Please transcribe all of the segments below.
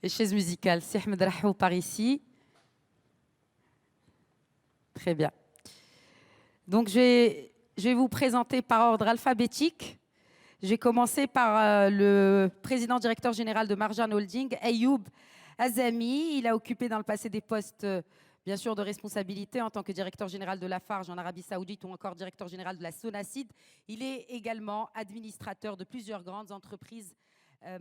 Et chaise musicale. Si Ahmed Rahou par ici. Très bien. Donc, je vais vous présenter par ordre alphabétique. Je vais commencer par le président directeur général de Marjan Holding, Ayoub Azami. Il a occupé dans le passé des postes, bien sûr, de responsabilité en tant que directeur général de Lafarge en Arabie Saoudite ou encore directeur général de la Sonacide. Il est également administrateur de plusieurs grandes entreprises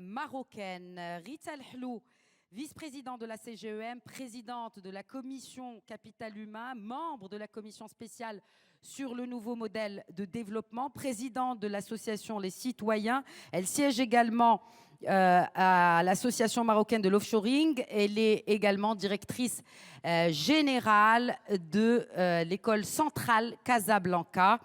marocaines. Rita Al-Hlou, vice-présidente de la CGEM, présidente de la commission Capital Humain, membre de la commission spéciale sur le nouveau modèle de développement, présidente de l'association Les Citoyens. Elle siège également à l'association marocaine de l'offshoring. Elle est également directrice générale de l'école centrale Casablanca.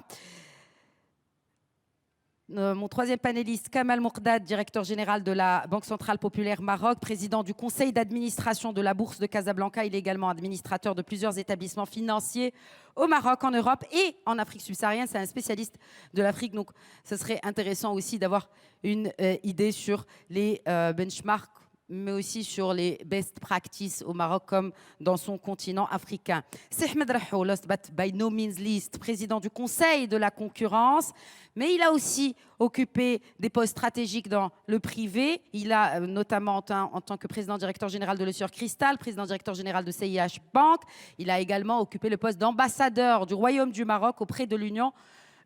Mon troisième panéliste, Kamal Moukdad, directeur général de la Banque centrale populaire Maroc, président du conseil d'administration de la Bourse de Casablanca. Il est également administrateur de plusieurs établissements financiers au Maroc, en Europe et en Afrique subsaharienne. C'est un spécialiste de l'Afrique, donc ce serait intéressant aussi d'avoir une idée sur les benchmarks, mais aussi sur les best practices au Maroc comme dans son continent africain. C'est Ahmed Rahou, last but by no means least, président du Conseil de la concurrence, mais il a aussi occupé des postes stratégiques dans le privé. Il a notamment en tant que président directeur général de l'Essure Cristal, président directeur général de CIH Bank. Il a également occupé le poste d'ambassadeur du Royaume du Maroc auprès de l'Union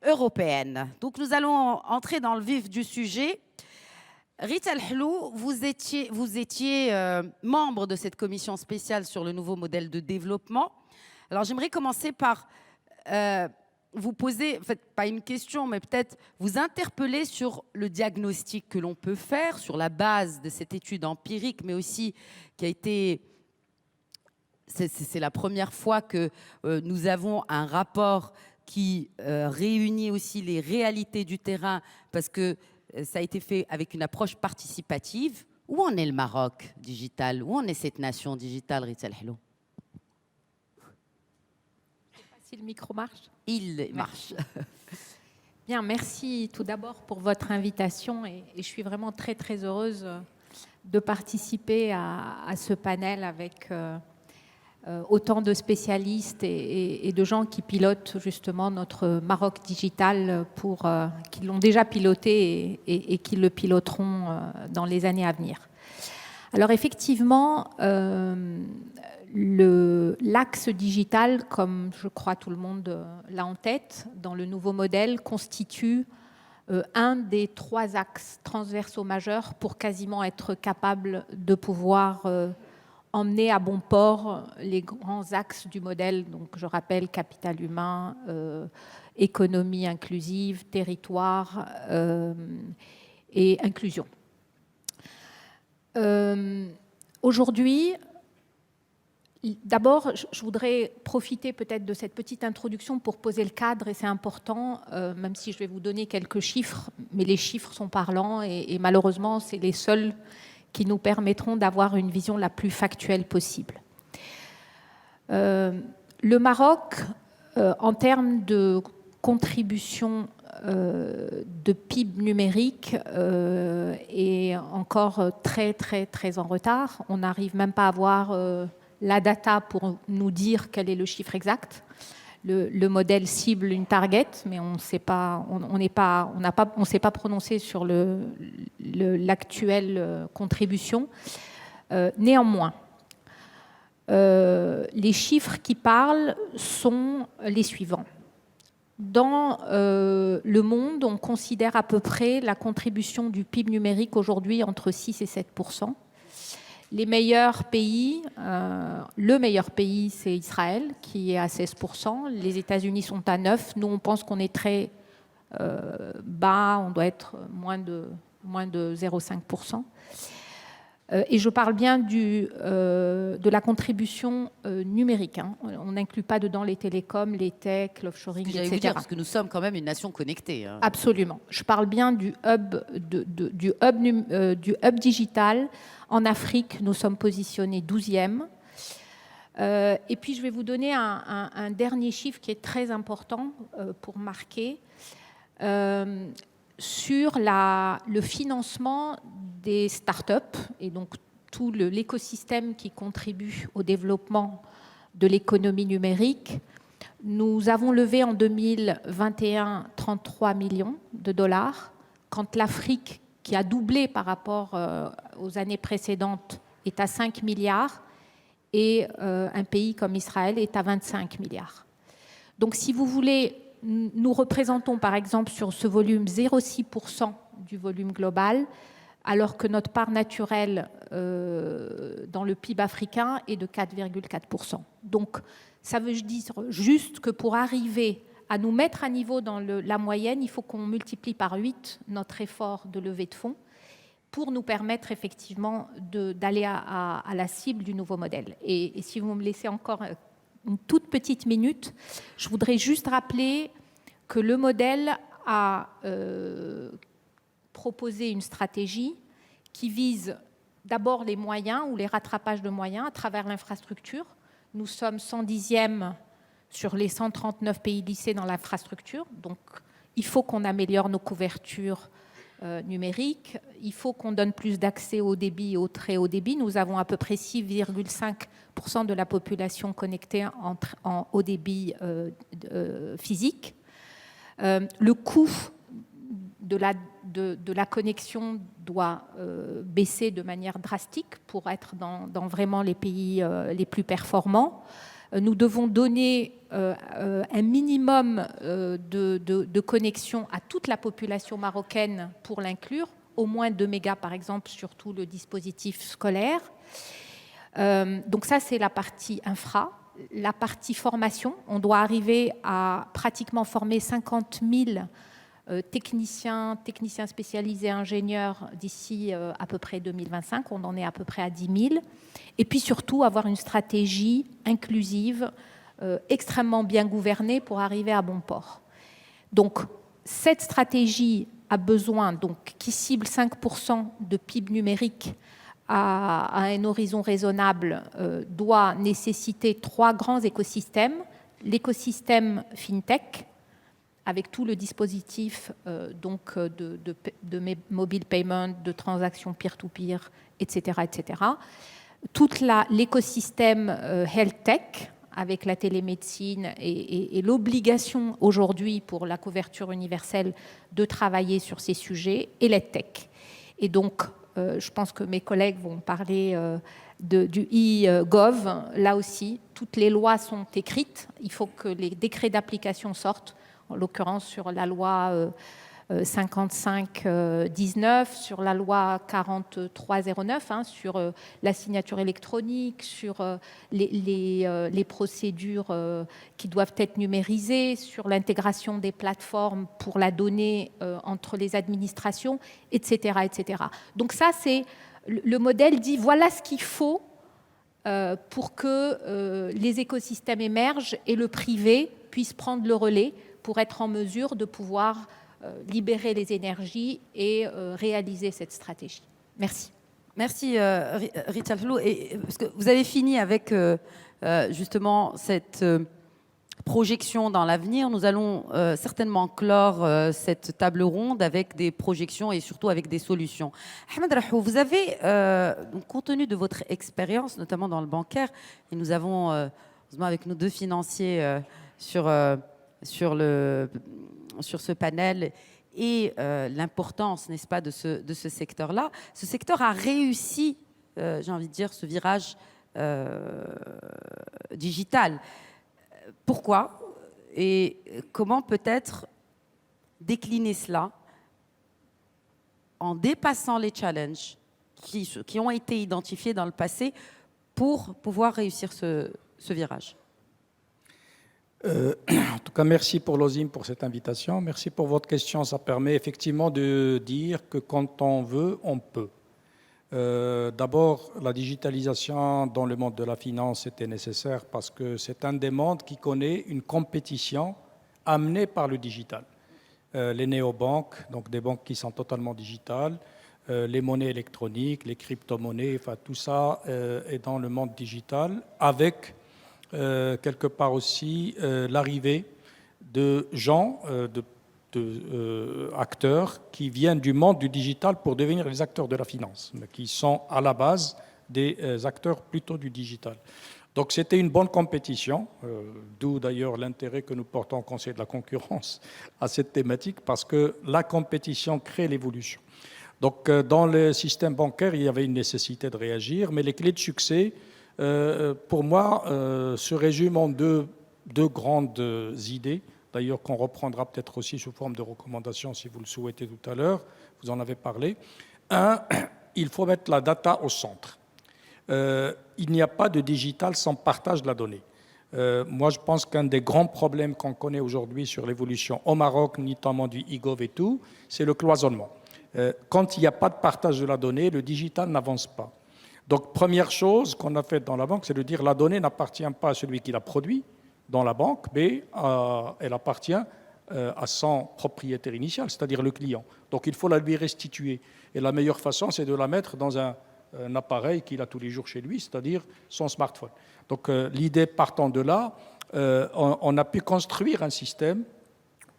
européenne. Donc nous allons entrer dans le vif du sujet. Rita Al-Hlou, vous étiez membre de cette commission spéciale sur le nouveau modèle de développement. Alors j'aimerais commencer par vous poser, en fait, pas une question, mais peut-être vous interpeller sur le diagnostic que l'on peut faire sur la base de cette étude empirique, mais aussi qui a été... C'est la première fois que nous avons un rapport qui réunit aussi les réalités du terrain, parce que ça a été fait avec une approche participative. Où en est le Maroc digital? Où en est cette nation digitale, Rita Al-Hlou? Je ne sais pas si le micro marche. Il marche. Bien, merci tout d'abord pour votre invitation et je suis vraiment très très heureuse de participer à ce panel avec autant de spécialistes et de gens qui pilotent justement notre Maroc digital, qui l'ont déjà piloté et qui le piloteront dans les années à venir. Alors effectivement, l'axe digital, comme je crois tout le monde l'a en tête, dans le nouveau modèle, constitue un des 3 axes transversaux majeurs pour quasiment être capable de pouvoir emmener à bon port les grands axes du modèle. Donc, je rappelle capital humain, économie inclusive, territoire et inclusion. Aujourd'hui, d'abord, je voudrais profiter peut-être de cette petite introduction pour poser le cadre, et c'est important, même si je vais vous donner quelques chiffres, mais les chiffres sont parlants et malheureusement, c'est les seuls qui nous permettront d'avoir une vision la plus factuelle possible. Le Maroc, en termes de contribution de PIB numérique, est encore très, très, très en retard. On n'arrive même pas à avoir la data pour nous dire quel est le chiffre exact. Le modèle cible une target, mais on ne s'est pas prononcé sur l'actuelle contribution. Néanmoins, les chiffres qui parlent sont les suivants. Dans le monde, on considère à peu près la contribution du PIB numérique aujourd'hui entre 6 et 7%. Les meilleurs pays, le meilleur pays, c'est Israël, qui est à 16%. Les États-Unis sont à 9%. Nous, on pense qu'on est très bas, on doit être moins de 0,5%. Et je parle bien de la contribution numérique. Hein. On n'inclut pas dedans les télécoms, les techs, l'offshoring, etc. Vous dire, parce que nous sommes quand même une nation connectée. Hein. Absolument. Je parle bien du hub digital. En Afrique, nous sommes positionnés 12e. Et puis, je vais vous donner un dernier chiffre qui est très important pour marquer sur le financement des startups et donc tout l'écosystème qui contribue au développement de l'économie numérique. Nous avons levé en 2021 33 millions de dollars, quand l'Afrique, qui a doublé par rapport aux années précédentes, est à 5 milliards et un pays comme Israël est à 25 milliards. Donc si vous voulez, nous représentons par exemple sur ce volume 0,6% du volume global, alors que notre part naturelle dans le PIB africain est de 4,4%. Donc ça veut dire juste que pour arriver à nous mettre à niveau dans la moyenne, il faut qu'on multiplie par 8 notre effort de levée de fonds pour nous permettre effectivement d'aller à la cible du nouveau modèle. Et si vous me laissez encore une toute petite minute, je voudrais juste rappeler que le modèle a proposé une stratégie qui vise d'abord les moyens ou les rattrapages de moyens à travers l'infrastructure. Nous sommes 110e sur les 139 pays lycées dans l'infrastructure, donc il faut qu'on améliore nos couvertures numériques, il faut qu'on donne plus d'accès au débit et au très haut débit. Nous avons à peu près 6,5% de la population connectée en haut débit physique. Le coût de la connexion doit baisser de manière drastique pour être dans vraiment les pays les plus performants. Nous devons donner un minimum de connexion à toute la population marocaine pour l'inclure, au moins 2 mégas par exemple sur tout le dispositif scolaire. Donc ça c'est la partie infra. La partie formation, on doit arriver à pratiquement former 50 000 techniciens spécialisés, ingénieurs d'ici à peu près 2025. On en est à peu près à 10 000. Et puis surtout, avoir une stratégie inclusive, extrêmement bien gouvernée pour arriver à bon port. Donc, cette stratégie a besoin, qui cible 5% de PIB numérique à un horizon raisonnable, doit nécessiter 3 grands écosystèmes. L'écosystème FinTech, avec tout le dispositif de mobile payment, de transactions peer-to-peer, etc., etc. Tout l'écosystème health tech, avec la télémédecine et l'obligation aujourd'hui pour la couverture universelle de travailler sur ces sujets, et l'EdTech. Et donc, je pense que mes collègues vont parler du e-gov. Là aussi, toutes les lois sont écrites. Il faut que les décrets d'application sortent, en l'occurrence sur la loi 55-19, sur la loi 4309, sur la signature électronique, sur les procédures qui doivent être numérisées, sur l'intégration des plateformes pour la donnée entre les administrations, etc., etc. Donc ça, c'est le modèle dit voilà ce qu'il faut pour que les écosystèmes émergent et le privé puisse prendre le relais pour être en mesure de pouvoir libérer les énergies et réaliser cette stratégie. Merci. Merci Rita Flou. Parce que vous avez fini avec justement cette projection dans l'avenir. Nous allons certainement clore cette table ronde avec des projections et surtout avec des solutions. Ahmed Rahou, vous avez, compte tenu de votre expérience, notamment dans le bancaire, et nous avons, avec nos 2 financiers sur ce panel et l'importance, n'est-ce pas, de ce secteur-là. Ce secteur a réussi, j'ai envie de dire, ce virage digital. Pourquoi et comment peut-être décliner cela en dépassant les challenges qui ont été identifiés dans le passé pour pouvoir réussir ce virage? En tout cas, merci pour l'OSIM pour cette invitation. Merci pour votre question. Ça permet effectivement de dire que quand on veut, on peut. D'abord, la digitalisation dans le monde de la finance était nécessaire parce que c'est un des mondes qui connaît une compétition amenée par le digital. Les néobanques, donc des banques qui sont totalement digitales, les monnaies électroniques, les crypto-monnaies, enfin, tout ça est dans le monde digital avec quelque part aussi l'arrivée de gens, acteurs qui viennent du monde du digital pour devenir les acteurs de la finance, mais qui sont à la base des acteurs plutôt du digital. Donc c'était une bonne compétition, d'où d'ailleurs l'intérêt que nous portons au Conseil de la concurrence à cette thématique, parce que la compétition crée l'évolution. Donc dans le système bancaire, il y avait une nécessité de réagir, mais les clés de succès, pour moi, se résument en deux grandes idées, d'ailleurs qu'on reprendra peut-être aussi sous forme de recommandations si vous le souhaitez tout à l'heure, vous en avez parlé. Un, il faut mettre la data au centre. Il n'y a pas de digital sans partage de la donnée. Moi, je pense qu'un des grands problèmes qu'on connaît aujourd'hui sur l'évolution au Maroc, notamment du e-gov et tout, c'est le cloisonnement. Quand il n'y a pas de partage de la donnée, le digital n'avance pas. Donc, première chose qu'on a faite dans la banque, c'est de dire que la donnée n'appartient pas à celui qui la produit dans la banque, mais elle appartient à son propriétaire initial, c'est-à-dire le client. Donc, il faut la lui restituer. Et la meilleure façon, c'est de la mettre dans un appareil qu'il a tous les jours chez lui, c'est-à-dire son smartphone. Donc l'idée partant de là, on a pu construire un système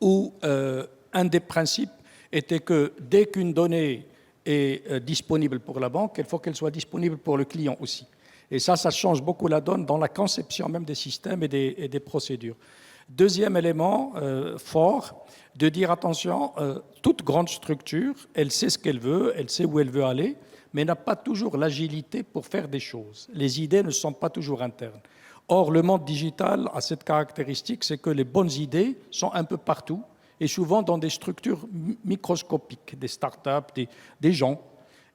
où un des principes était que dès qu'une donnée est disponible pour la banque, il faut qu'elle soit disponible pour le client aussi. Et ça change beaucoup la donne dans la conception même des systèmes et des procédures. Deuxième élément fort, de dire attention, toute grande structure, elle sait ce qu'elle veut, elle sait où elle veut aller, mais n'a pas toujours l'agilité pour faire des choses. Les idées ne sont pas toujours internes. Or, le monde digital a cette caractéristique, c'est que les bonnes idées sont un peu partout, et souvent dans des structures microscopiques, des startups, des gens.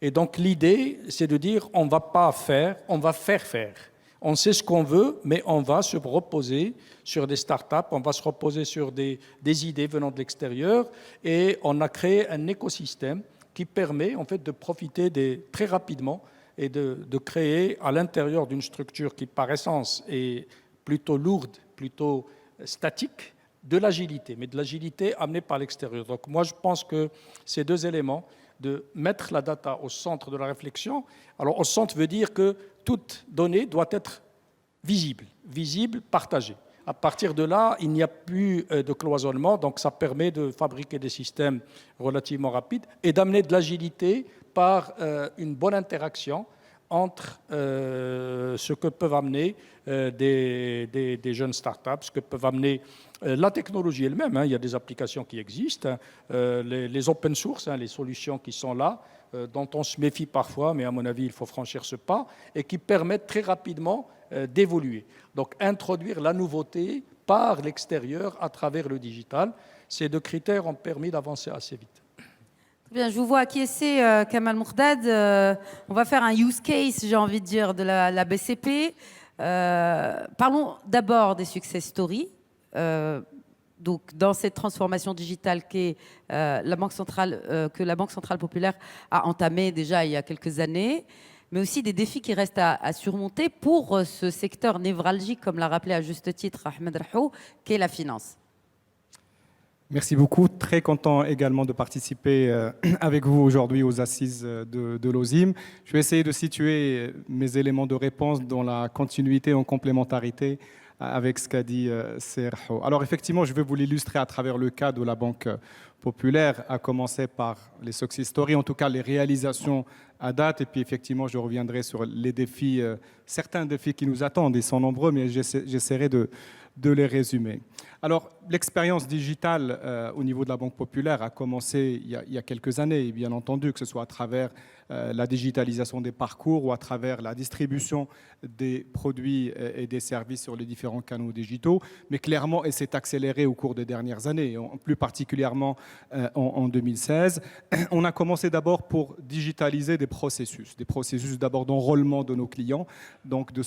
Et donc l'idée, c'est de dire, on ne va pas faire, on va faire. On sait ce qu'on veut, mais on va se reposer sur des startups, on va se reposer sur des idées venant de l'extérieur, et on a créé un écosystème qui permet en fait de profiter très rapidement et de créer à l'intérieur d'une structure qui par essence est plutôt lourde, plutôt statique, de l'agilité, mais de l'agilité amenée par l'extérieur. Donc moi je pense que ces deux éléments, de mettre la data au centre de la réflexion, alors au centre veut dire que toute donnée doit être visible, partagée. À partir de là, il n'y a plus de cloisonnement, donc ça permet de fabriquer des systèmes relativement rapides et d'amener de l'agilité par une bonne interaction entre ce que peuvent amener des jeunes startups, ce que peuvent amener la technologie elle-même. Il y a des applications qui existent, les open source, les solutions qui sont là, dont on se méfie parfois, mais à mon avis, il faut franchir ce pas, et qui permettent très rapidement d'évoluer. Donc, introduire la nouveauté par l'extérieur à travers le digital, ces deux critères ont permis d'avancer assez vite. Bien, je vous vois acquiescer, Kamal Moukdad. On va faire un use case, j'ai envie de dire, de la BCP. Parlons d'abord des success stories. Donc, dans cette transformation digitale que la Banque centrale populaire a entamée déjà il y a quelques années, mais aussi des défis qui restent à surmonter pour ce secteur névralgique, comme l'a rappelé à juste titre Ahmed Rahou, qu'est la finance. Merci beaucoup. Très content également de participer avec vous aujourd'hui aux assises de l'OSIM. Je vais essayer de situer mes éléments de réponse dans la continuité, en complémentarité avec ce qu'a dit Serho. Alors effectivement, je vais vous l'illustrer à travers le cas de la Banque populaire, à commencer par les success stories, en tout cas les réalisations à date, et puis effectivement je reviendrai sur les défis, certains défis qui nous attendent, ils sont nombreux, mais j'essaierai de les résumer. Alors, l'expérience digitale au niveau de la Banque populaire a commencé il y a quelques années, bien entendu, que ce soit à travers la digitalisation des parcours ou à travers la distribution des produits et des services sur les différents canaux digitaux, mais clairement, elle s'est accélérée au cours des dernières années, plus particulièrement en 2016. On a commencé d'abord pour digitaliser des processus d'abord d'enrôlement de nos clients, donc de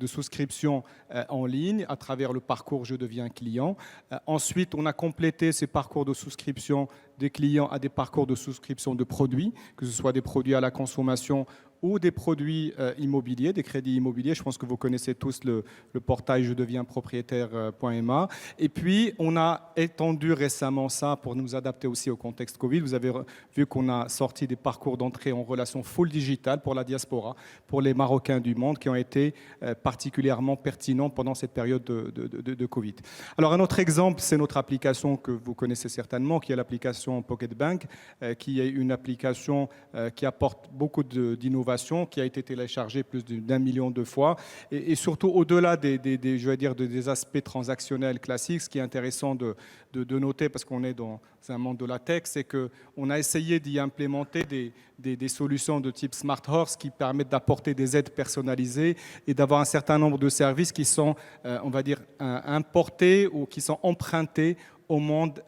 souscription en ligne à travers le parcours Je deviens client. Ensuite, on a complété ces parcours de souscription des clients à des parcours de souscription de produits, que ce soit des produits à la consommation ou des produits immobiliers, des crédits immobiliers. Je pense que vous connaissez tous le portail je deviens propriétaire.ma. Et puis, on a étendu récemment ça pour nous adapter aussi au contexte Covid. Vous avez vu qu'on a sorti des parcours d'entrée en relation full digital pour la diaspora, pour les Marocains du monde, qui ont été particulièrement pertinents pendant cette période de Covid. Alors, un autre exemple, c'est notre application que vous connaissez certainement, qui est l'application l'application Pocket Bank, qui est une application qui apporte beaucoup d'innovation, qui a été téléchargée plus d'1 million de fois. Et surtout, au-delà je vais dire, des aspects transactionnels classiques, ce qui est intéressant de noter, parce qu'on est dans un monde de la tech, c'est qu'on a essayé d'y implémenter des solutions de type Smart Horse qui permettent d'apporter des aides personnalisées et d'avoir un certain nombre de services qui sont, on va dire, importés ou qui sont empruntés au monde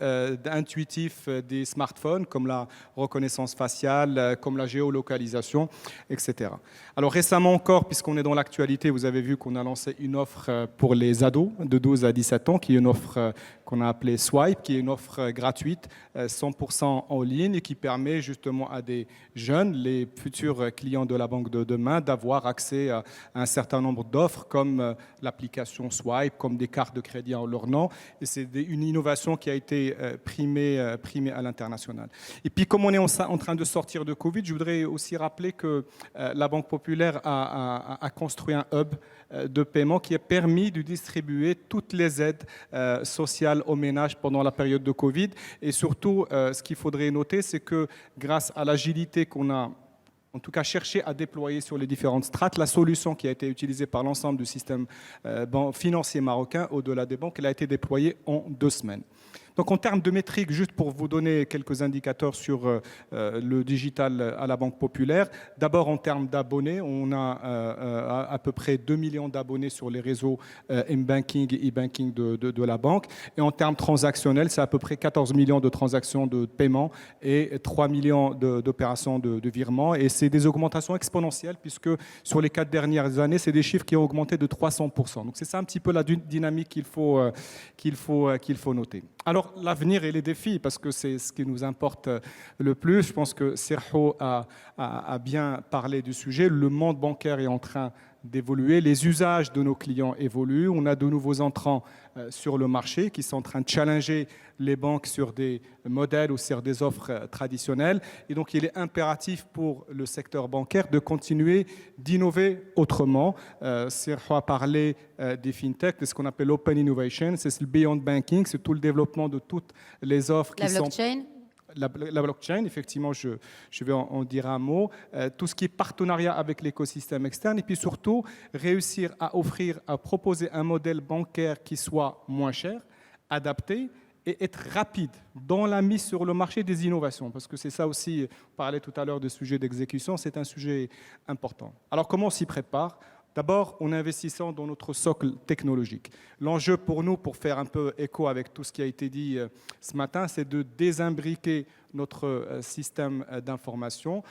intuitif des smartphones, comme la reconnaissance faciale, comme la géolocalisation, etc. Alors récemment encore, puisqu'on est dans l'actualité, vous avez vu qu'on a lancé une offre pour les ados de 12 à 17 ans, qui est une offre qu'on a appelée Swipe, qui est une offre gratuite, 100% en ligne, et qui permet justement à des jeunes, les futurs clients de la banque de demain, d'avoir accès à un certain nombre d'offres, comme l'application Swipe, comme des cartes de crédit en leur nom. Et c'est une innovation qui a été primée à l'international. Et puis, comme on est en train de sortir de Covid, je voudrais aussi rappeler que la Banque populaire a construit un hub de paiement qui a permis de distribuer toutes les aides sociales aux ménages pendant la période de Covid. Et surtout, ce qu'il faudrait noter, c'est que grâce à l'agilité qu'on a en tout cas chercher à déployer sur les différentes strates, la solution qui a été utilisée par l'ensemble du système financier marocain, au-delà des banques, elle a été déployée en 2 semaines. Donc en termes de métriques, juste pour vous donner quelques indicateurs sur le digital à la Banque populaire, d'abord en termes d'abonnés, on a à peu près 2 millions d'abonnés sur les réseaux M-Banking et e-Banking de la banque. Et en termes transactionnels, c'est à peu près 14 millions de transactions de paiement et 3 millions d'opérations de virement. Et c'est des augmentations exponentielles puisque sur les 4 dernières années, c'est des chiffres qui ont augmenté de 300%. Donc c'est ça un petit peu la dynamique qu'il faut noter. Alors, l'avenir et les défis, parce que c'est ce qui nous importe le plus. Je pense que Sergio a bien parlé du sujet. Le monde bancaire est en train d'évoluer. Les usages de nos clients évoluent. On a de nouveaux entrants sur le marché qui sont en train de challenger les banques sur des modèles ou sur des offres traditionnelles. Et donc, il est impératif pour le secteur bancaire de continuer d'innover autrement. Sergio a parlé des fintech, de ce qu'on appelle l'open innovation. C'est le beyond banking, c'est tout le développement de toutes les offres qui sont... La blockchain, effectivement, je vais en dire un mot. Tout ce qui est partenariat avec l'écosystème externe et puis surtout réussir à proposer un modèle bancaire qui soit moins cher, adapté et être rapide dans la mise sur le marché des innovations. Parce que c'est ça aussi, on parlait tout à l'heure de sujet d'exécution, c'est un sujet important. Alors comment on s'y prépare ? D'abord, en investissant dans notre socle technologique. L'enjeu pour nous, pour faire un peu écho avec tout ce qui a été dit ce matin, c'est de désimbriquer notre système d'information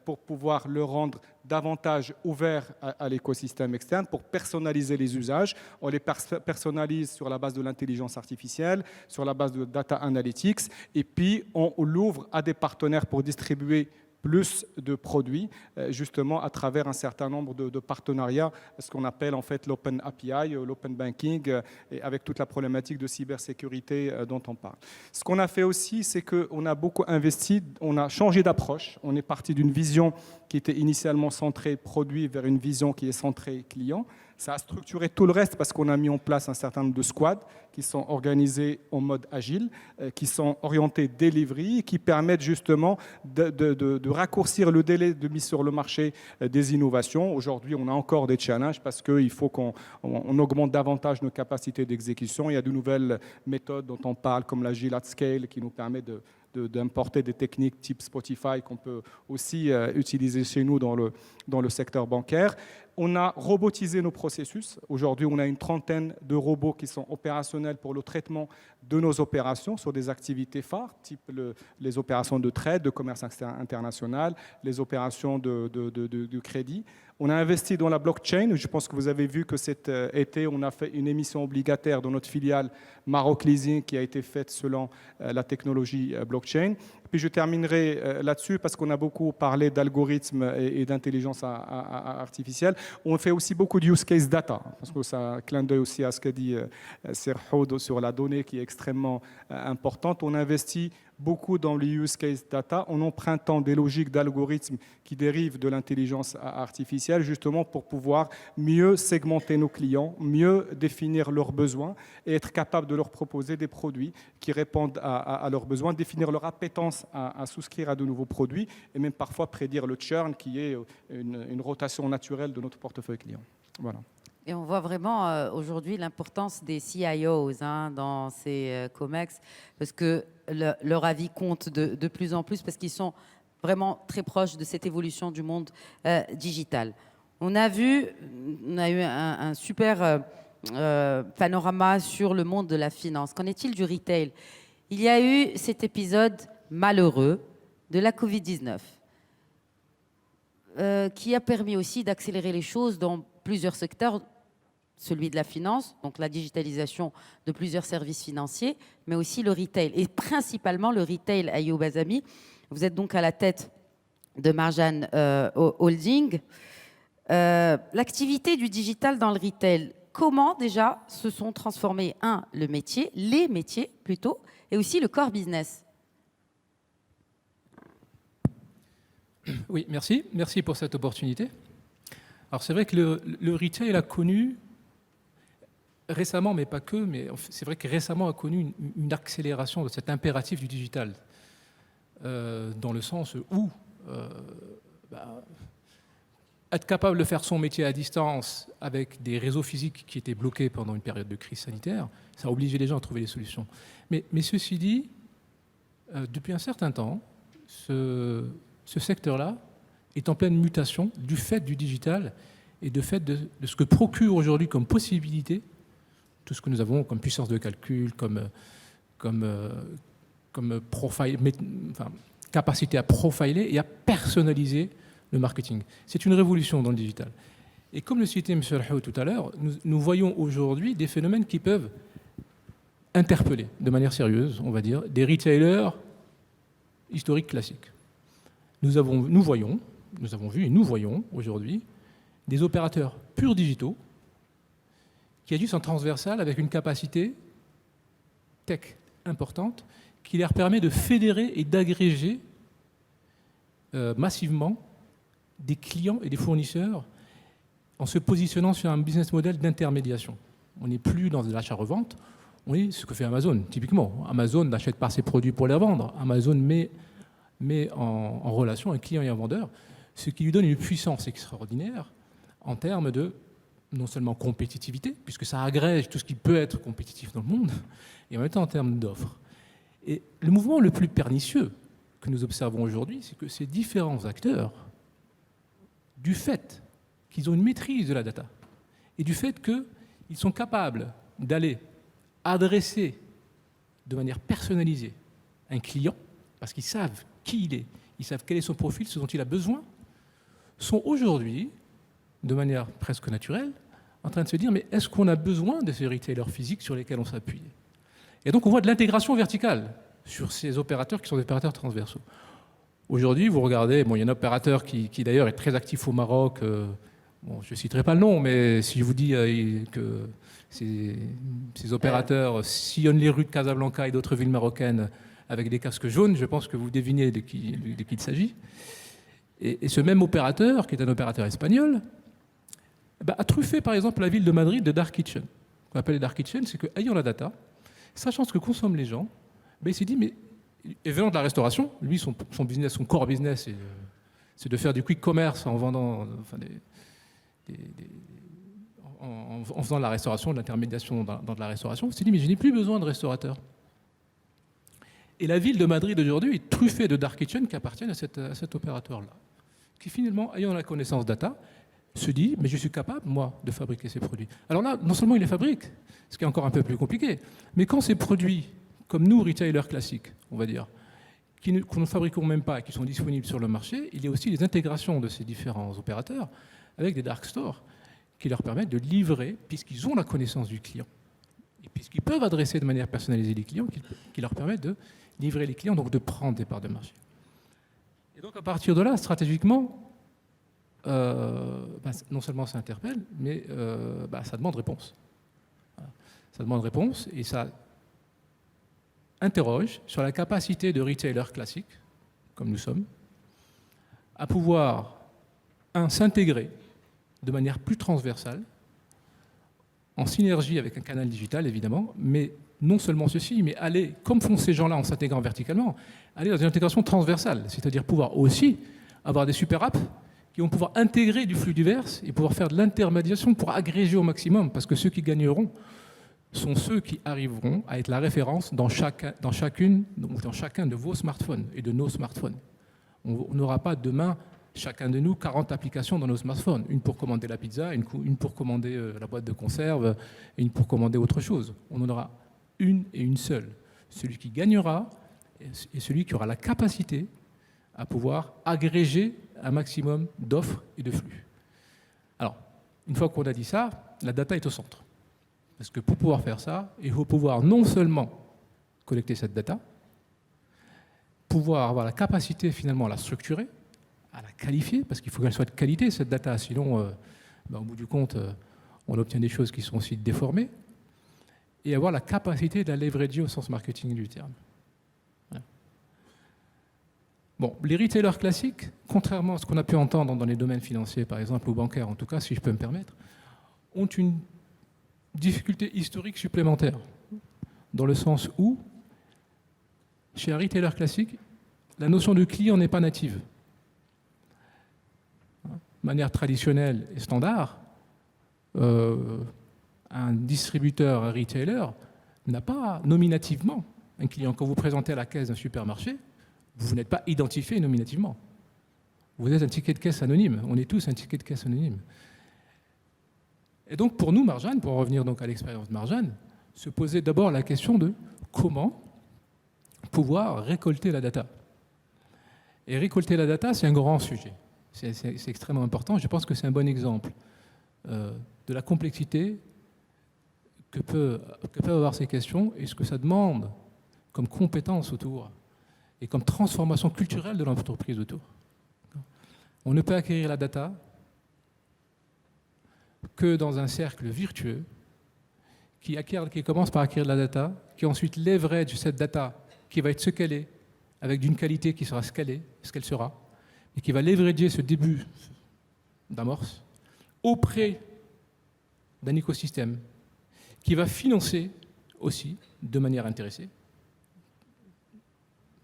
pour pouvoir le rendre davantage ouvert à l'écosystème externe, pour personnaliser les usages. On les personnalise sur la base de l'intelligence artificielle, sur la base de data analytics, et puis on l'ouvre à des partenaires pour distribuer plus de produits, justement à travers un certain nombre de partenariats, ce qu'on appelle en fait l'Open API, l'Open Banking, et avec toute la problématique de cybersécurité dont on parle. Ce qu'on a fait aussi, c'est qu'on a beaucoup investi, on a changé d'approche, on est parti d'une vision qui était initialement centrée produit vers une vision qui est centrée client. Ça a structuré tout le reste parce qu'on a mis en place un certain nombre de squads qui sont organisés en mode agile, qui sont orientés delivery, qui permettent justement de raccourcir le délai de mise sur le marché des innovations. Aujourd'hui, on a encore des challenges parce qu'il faut qu'on augmente davantage nos capacités d'exécution. Il y a de nouvelles méthodes dont on parle, comme l'agile at scale, qui nous permet d'importer des techniques type Spotify qu'on peut aussi utiliser chez nous dans le secteur bancaire. On a robotisé nos processus. Aujourd'hui, on a une 30aine de robots qui sont opérationnels pour le traitement de nos opérations sur des activités phares, type les opérations de trade, de commerce international, les opérations de crédit. On a investi dans la blockchain. Je pense que vous avez vu que cet été, on a fait une émission obligataire dans notre filiale Maroc Leasing qui a été faite selon la technologie blockchain. Puis je terminerai là-dessus parce qu'on a beaucoup parlé d'algorithmes et d'intelligence artificielle. On fait aussi beaucoup de use case data, parce que ça clin d'œil aussi à ce qu'a dit Sergio sur la donnée qui est extrêmement importante. On investit beaucoup dans les use case data en empruntant des logiques d'algorithmes qui dérivent de l'intelligence artificielle, justement pour pouvoir mieux segmenter nos clients, mieux définir leurs besoins et être capable de leur proposer des produits qui répondent à leurs besoins, définir leur appétence à souscrire à de nouveaux produits et même parfois prédire le churn qui est une rotation naturelle de notre portefeuille client. Voilà. Et on voit vraiment aujourd'hui l'importance des CIOs dans ces COMEX, parce que leur avis compte de plus en plus, parce qu'ils sont vraiment très proches de cette évolution du monde digital. On a eu un super panorama sur le monde de la finance. Qu'en est-il du retail? Il y a eu cet épisode malheureux de la Covid-19 qui a permis aussi d'accélérer les choses dans plusieurs secteurs, celui de la finance, donc la digitalisation de plusieurs services financiers, mais aussi le retail, et principalement le retail. Ayoub Azami, vous êtes donc à la tête de Marjan Holding. L'activité du digital dans le retail, comment déjà se sont transformés, les métiers plutôt, et aussi le core business? Oui, merci. Merci pour cette opportunité. Alors c'est vrai que le retail a connu récemment, mais pas que, mais c'est vrai que récemment a connu une accélération de cet impératif du digital, dans le sens où être capable de faire son métier à distance avec des réseaux physiques qui étaient bloqués pendant une période de crise sanitaire, ça a obligé les gens à trouver des solutions. Mais ceci dit, depuis un certain temps, ce secteur-là est en pleine mutation du fait du digital et du fait de ce que procure aujourd'hui comme possibilité tout ce que nous avons comme puissance de calcul, comme capacité à profiler et à personnaliser le marketing. C'est une révolution dans le digital. Et comme le citait M. Alhaoui tout à l'heure, nous voyons aujourd'hui des phénomènes qui peuvent interpeller de manière sérieuse, on va dire, des retailers historiques classiques. Nous avons vu et nous voyons aujourd'hui des opérateurs purs digitaux qui agissent en transversal avec une capacité tech importante qui leur permet de fédérer et d'agréger massivement des clients et des fournisseurs en se positionnant sur un business model d'intermédiation. On n'est plus dans l'achat-revente, on est ce que fait Amazon, typiquement. Amazon n'achète pas ses produits pour les vendre. Amazon met en relation un client et un vendeur, ce qui lui donne une puissance extraordinaire en termes de non seulement compétitivité, puisque ça agrège tout ce qui peut être compétitif dans le monde, et en même temps en termes d'offres. Et le mouvement le plus pernicieux que nous observons aujourd'hui, c'est que ces différents acteurs, du fait qu'ils ont une maîtrise de la data, et du fait qu'ils sont capables d'aller adresser de manière personnalisée un client, parce qu'ils savent qui il est, ils savent quel est son profil, ce dont il a besoin, sont aujourd'hui, de manière presque naturelle, en train de se dire, mais est-ce qu'on a besoin de ces retailers physiques sur lesquels on s'appuie? Et donc on voit de l'intégration verticale sur ces opérateurs qui sont des opérateurs transversaux. Aujourd'hui, vous regardez, il y a un opérateur qui d'ailleurs est très actif au Maroc, je ne citerai pas le nom, mais si je vous dis que ces opérateurs sillonnent les rues de Casablanca et d'autres villes marocaines avec des casques jaunes, je pense que vous devinez de qui il s'agit. Et ce même opérateur, qui est un opérateur espagnol, a truffé par exemple la ville de Madrid de Dark Kitchen. Ce qu'on appelle les Dark Kitchen, c'est qu'ayant la data, sachant ce que consomment les gens, il s'est dit, mais et venant de la restauration, lui, son business, son core business, c'est de faire du quick commerce en vendant, en faisant de la restauration, de l'intermédiation dans de la restauration. Il s'est dit, mais je n'ai plus besoin de restaurateurs. Et la ville de Madrid aujourd'hui est truffée de Dark Kitchen qui appartiennent à cet opérateur-là, qui finalement, ayant la connaissance data, se dit, mais je suis capable, moi, de fabriquer ces produits. Alors là, non seulement il les fabrique, ce qui est encore un peu plus compliqué, mais quand ces produits, comme nous, retailers classiques, on va dire, que nous ne fabriquons même pas et qui sont disponibles sur le marché, il y a aussi les intégrations de ces différents opérateurs avec des dark stores qui leur permettent de livrer, puisqu'ils ont la connaissance du client, et puisqu'ils peuvent adresser de manière personnalisée les clients, qui leur permettent de livrer les clients, donc de prendre des parts de marché. Et donc à partir de là, stratégiquement, non seulement ça interpelle, mais ça demande réponse. Voilà. Ça demande réponse et ça interroge sur la capacité de retailers classiques, comme nous sommes, à pouvoir, s'intégrer de manière plus transversale, en synergie avec un canal digital, évidemment, mais non seulement ceci, mais aller, comme font ces gens-là en s'intégrant verticalement, aller dans une intégration transversale, c'est-à-dire pouvoir aussi avoir des super apps qui vont pouvoir intégrer du flux divers et pouvoir faire de l'intermédiation pour agréger au maximum, parce que ceux qui gagneront sont ceux qui arriveront à être la référence dans chacun de vos smartphones et de nos smartphones. On n'aura pas demain, chacun de nous, 40 applications dans nos smartphones. Une pour commander la pizza, une pour commander la boîte de conserve, et une pour commander autre chose. On en aura une et une seule. Celui qui gagnera est celui qui aura la capacité à pouvoir agréger un maximum d'offres et de flux. Alors, une fois qu'on a dit ça, la data est au centre. Parce que pour pouvoir faire ça, il faut pouvoir non seulement collecter cette data, pouvoir avoir la capacité finalement à la structurer, à la qualifier, parce qu'il faut qu'elle soit de qualité cette data, sinon au bout du compte, on obtient des choses qui sont aussi déformées, et avoir la capacité de la leverager au sens marketing du terme. Voilà. Bon, les retailers classiques, contrairement à ce qu'on a pu entendre dans les domaines financiers, par exemple, ou bancaires en tout cas, si je peux me permettre, ont une difficulté historique supplémentaire, dans le sens où, chez un retailer classique, la notion de client n'est pas native. De manière traditionnelle et standard, un distributeur, un retailer, n'a pas nominativement un client. Quand vous présentez à la caisse d'un supermarché, vous n'êtes pas identifié nominativement. Vous êtes un ticket de caisse anonyme. On est tous un ticket de caisse anonyme. Et donc pour nous, Marjane, pour revenir donc à l'expérience de Marjane, se poser d'abord la question de comment pouvoir récolter la data. Et récolter la data, c'est un grand sujet. C'est extrêmement important. Je pense que c'est un bon exemple de la complexité que peuvent avoir ces questions et ce que ça demande comme compétence autour et comme transformation culturelle de l'entreprise autour. On ne peut acquérir la data que dans un cercle virtueux qui commence par acquérir de la data, qui ensuite leverage cette data qui va être ce qu'elle est, avec d'une qualité qui sera ce qu'elle sera, et qui va leverager ce début d'amorce auprès d'un écosystème qui va financer aussi, de manière intéressée,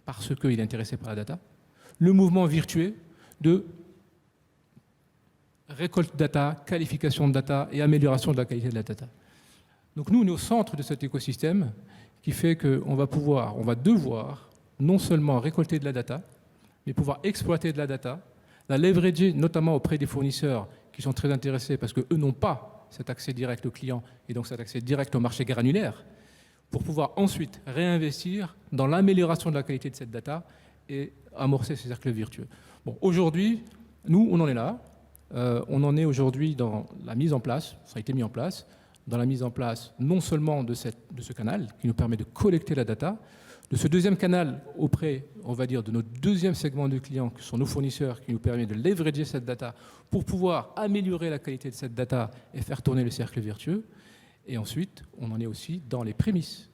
parce qu'il est intéressé par la data, le mouvement virtueux de récolte de data, qualification de data et amélioration de la qualité de la data. Donc nous, on est au centre de cet écosystème qui fait qu'on va devoir non seulement récolter de la data, mais pouvoir exploiter de la data, la leverager notamment auprès des fournisseurs qui sont très intéressés parce qu'eux n'ont pas cet accès direct au client et donc cet accès direct au marché granulaire, pour pouvoir ensuite réinvestir dans l'amélioration de la qualité de cette data et amorcer ces cercles virtueux. Bon, aujourd'hui, nous, on en est là. On en est aujourd'hui dans la mise en place, ça a été mis en place, dans la mise en place non seulement de ce canal qui nous permet de collecter la data, de ce deuxième canal auprès, on va dire, de notre deuxième segment de clients, qui sont nos fournisseurs, qui nous permet de leverager cette data pour pouvoir améliorer la qualité de cette data et faire tourner le cercle vertueux. Et ensuite, on en est aussi dans les prémices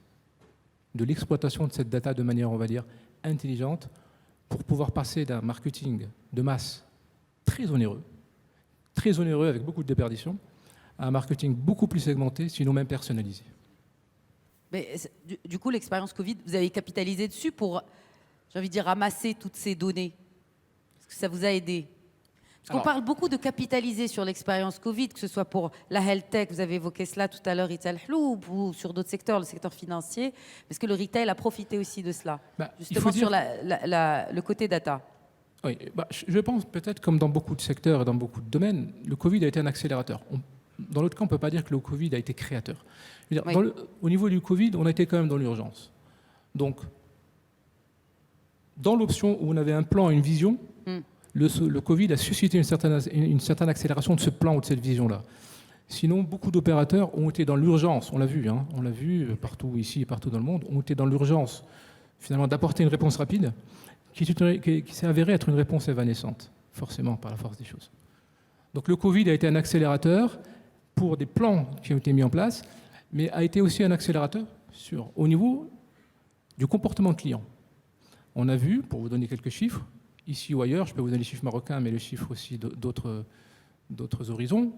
de l'exploitation de cette data de manière, on va dire, intelligente pour pouvoir passer d'un marketing de masse très onéreux avec beaucoup de déperdition, à un marketing beaucoup plus segmenté, sinon même personnalisé. Mais du coup, l'expérience Covid, vous avez capitalisé dessus pour, j'ai envie de dire, ramasser toutes ces données. Est-ce que ça vous a aidé? Parce qu'on parle beaucoup de capitaliser sur l'expérience Covid, que ce soit pour la health tech, vous avez évoqué cela tout à l'heure, Retail Hloub, ou sur d'autres secteurs, le secteur financier. Est-ce que le retail a profité aussi de cela? Justement sur le côté data. Oui, je pense peut-être comme dans beaucoup de secteurs et dans beaucoup de domaines, le Covid a été un accélérateur. Dans l'autre cas, on ne peut pas dire que le Covid a été créateur. Je veux dire, Oui. Au niveau du Covid, on a été quand même dans l'urgence. Donc, dans l'option où on avait un plan et une vision, le Covid a suscité une certaine accélération de ce plan ou de cette vision-là. Sinon, beaucoup d'opérateurs ont été dans l'urgence, on l'a vu partout ici et partout dans le monde, ont été dans l'urgence finalement d'apporter une réponse rapide qui s'est avérée être une réponse évanescente, forcément par la force des choses. Donc le Covid a été un accélérateur pour des plans qui ont été mis en place, mais a été aussi un accélérateur au niveau du comportement client. On a vu, pour vous donner quelques chiffres, ici ou ailleurs, je peux vous donner les chiffres marocains, mais les chiffres aussi d'autres horizons,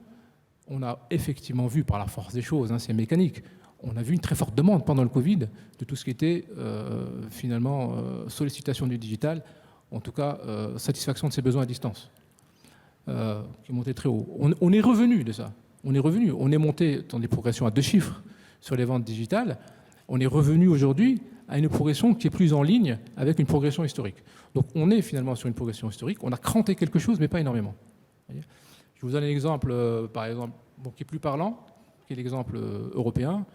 on a effectivement vu, par la force des choses, c'est mécanique, on a vu une très forte demande pendant le Covid de tout ce qui était finalement sollicitation du digital, en tout cas satisfaction de ses besoins à distance, qui montait très haut. On est revenu de ça. On est monté dans des progressions à 2 chiffres sur les ventes digitales. On est revenu aujourd'hui à une progression qui est plus en ligne avec une progression historique. Donc on est finalement sur une progression historique. On a cranté quelque chose, mais pas énormément. Je vous donne un exemple, par exemple, qui est plus parlant, qui est l'exemple européen.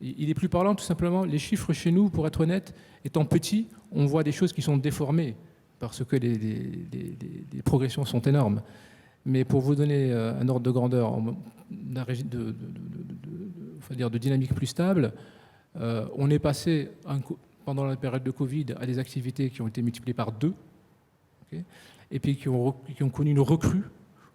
Il est plus parlant tout simplement, les chiffres chez nous, pour être honnête, étant petits, on voit des choses qui sont déformées parce que les progressions sont énormes. Mais pour vous donner un ordre de grandeur, de dynamique plus stable, on est passé pendant la période de Covid à des activités qui ont été multipliées par 2, okay, et puis qui ont connu une recrue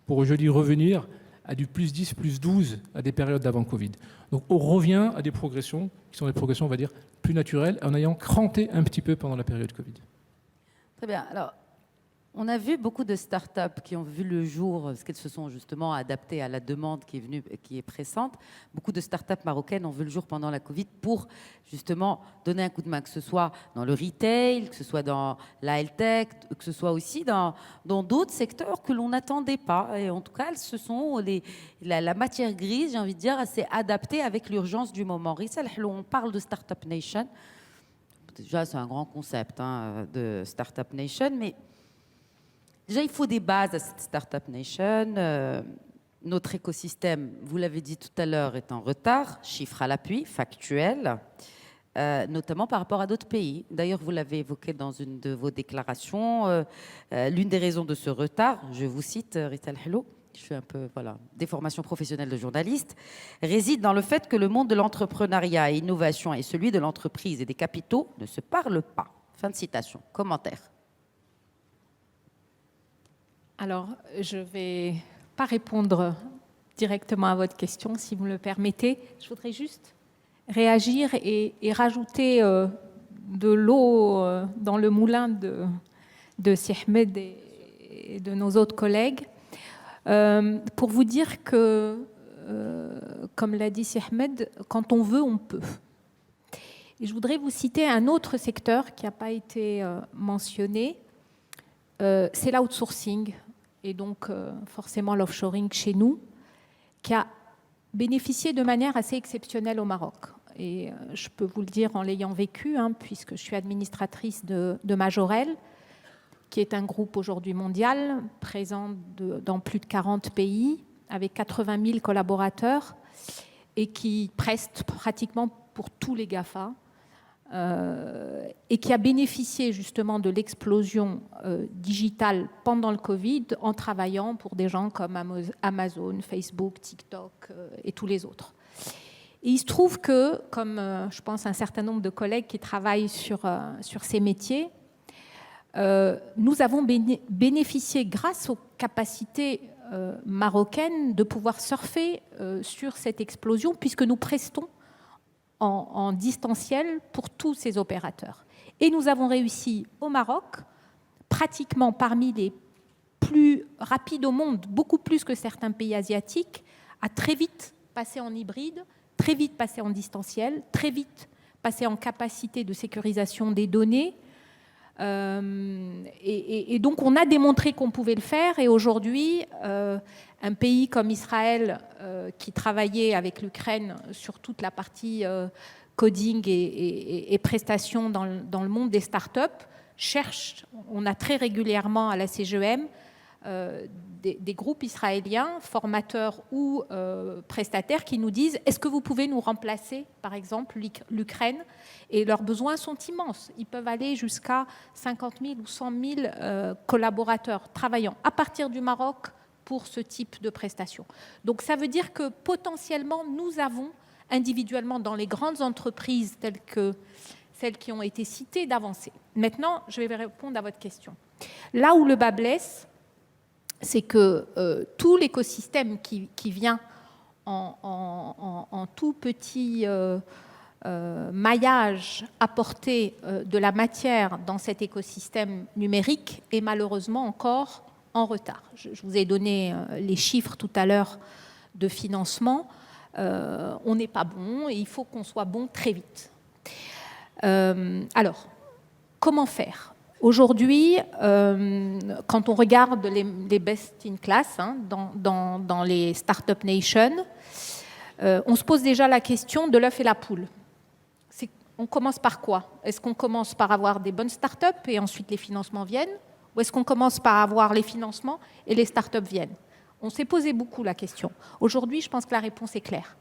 pour aujourd'hui revenir à du plus 10, plus 12 à des périodes d'avant Covid. Donc on revient à des progressions qui sont des progressions, on va dire, plus naturelles, en ayant cranté un petit peu pendant la période Covid. Très bien. Alors, on a vu beaucoup de startups qui ont vu le jour, parce qu'elles se sont justement adaptées à la demande qui est pressante. Beaucoup de startups marocaines ont vu le jour pendant la Covid pour justement donner un coup de main, que ce soit dans le retail, que ce soit dans la health tech, que ce soit aussi dans d'autres secteurs que l'on n'attendait pas. Et en tout cas, elles se sont la matière grise, j'ai envie de dire, s'est adaptée avec l'urgence du moment. Rissa Hello, on parle de Startup Nation. Déjà, c'est un grand concept de Startup Nation, mais déjà, il faut des bases à cette Startup Nation. Notre écosystème, vous l'avez dit tout à l'heure, est en retard, chiffres à l'appui, factuels, notamment par rapport à d'autres pays. D'ailleurs, vous l'avez évoqué dans une de vos déclarations. L'une des raisons de ce retard, je vous cite, Rita Hello, je fais un peu des formations professionnelles de journaliste, réside dans le fait que le monde de l'entrepreneuriat et innovation et celui de l'entreprise et des capitaux ne se parlent pas. Fin de citation. Commentaire. Alors, je ne vais pas répondre directement à votre question, si vous me le permettez. Je voudrais juste réagir et rajouter de l'eau dans le moulin de Si Ahmed et de nos autres collègues, pour vous dire que, comme l'a dit Si Ahmed, quand on veut, on peut. Et je voudrais vous citer un autre secteur qui n'a pas été mentionné, c'est l'outsourcing, et donc forcément l'offshoring chez nous, qui a bénéficié de manière assez exceptionnelle au Maroc. Et je peux vous le dire en l'ayant vécu, puisque je suis administratrice de Majorel, qui est un groupe aujourd'hui mondial, présent dans plus de 40 pays, avec 80 000 collaborateurs, et qui preste pratiquement pour tous les GAFA, et qui a bénéficié justement de l'explosion digitale pendant le Covid en travaillant pour des gens comme Amazon, Facebook, TikTok et tous les autres. Et il se trouve que, comme je pense un certain nombre de collègues qui travaillent sur ces métiers, nous avons bénéficié grâce aux capacités marocaines de pouvoir surfer sur cette explosion puisque nous prestons en distanciel pour tous ces opérateurs. Et nous avons réussi au Maroc, pratiquement parmi les plus rapides au monde, beaucoup plus que certains pays asiatiques, à très vite passer en hybride, très vite passer en distanciel, très vite passer en capacité de sécurisation des données. Et donc on a démontré qu'on pouvait le faire, et aujourd'hui un pays comme Israël qui travaillait avec l'Ukraine sur toute la partie coding et prestations dans le monde des startups cherche, on a très régulièrement à la CGEM des groupes israéliens, formateurs ou prestataires qui nous disent « Est-ce que vous pouvez nous remplacer, par exemple, l'Ukraine ?» Et leurs besoins sont immenses. Ils peuvent aller jusqu'à 50 000 ou 100 000 collaborateurs travaillant à partir du Maroc pour ce type de prestations. Donc ça veut dire que potentiellement, nous avons individuellement dans les grandes entreprises telles que celles qui ont été citées d'avancer. Maintenant, je vais répondre à votre question. Là où le bas blesse, c'est que tout l'écosystème qui vient en tout petit maillage apporté de la matière dans cet écosystème numérique est malheureusement encore en retard. Je vous ai donné les chiffres tout à l'heure de financement. On n'est pas bon et il faut qu'on soit bon très vite. Alors, comment faire ? Aujourd'hui, quand on regarde les best in class dans les Startup Nation, on se pose déjà la question de l'œuf et la poule. On commence par quoi? Est-ce qu'on commence par avoir des bonnes startups et ensuite les financements viennent? Ou est-ce qu'on commence par avoir les financements et les startups viennent? On s'est posé beaucoup la question. Aujourd'hui, je pense que la réponse est claire.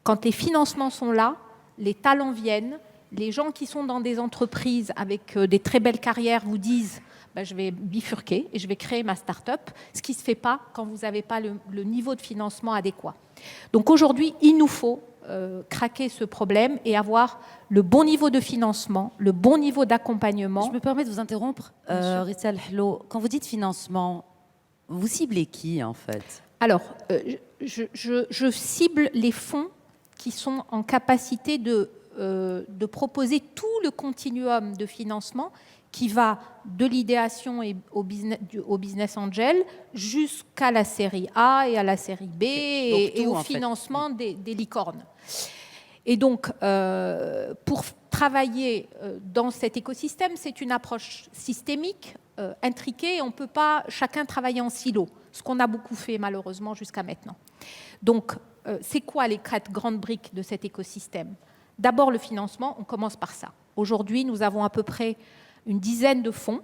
Quand les financements sont là, les talents viennent, les gens qui sont dans des entreprises avec des très belles carrières vous disent je vais bifurquer et je vais créer ma start-up, ce qui ne se fait pas quand vous n'avez pas le niveau de financement adéquat. Donc aujourd'hui, il nous faut craquer ce problème et avoir le bon niveau de financement, le bon niveau d'accompagnement. Je me permets de vous interrompre, Rita Hello. Quand vous dites financement, vous ciblez qui en fait? Alors, je cible les fonds qui sont en capacité de proposer tout le continuum de financement qui va de l'idéation au business angel jusqu'à la série A et à la série B et au financement des licornes. Et donc, pour travailler dans cet écosystème, c'est une approche systémique, intriquée, on ne peut pas chacun travailler en silo, ce qu'on a beaucoup fait malheureusement jusqu'à maintenant. Donc, c'est quoi les 4 grandes briques de cet écosystème? D'abord, le financement, on commence par ça. Aujourd'hui, nous avons à peu près une dizaine de fonds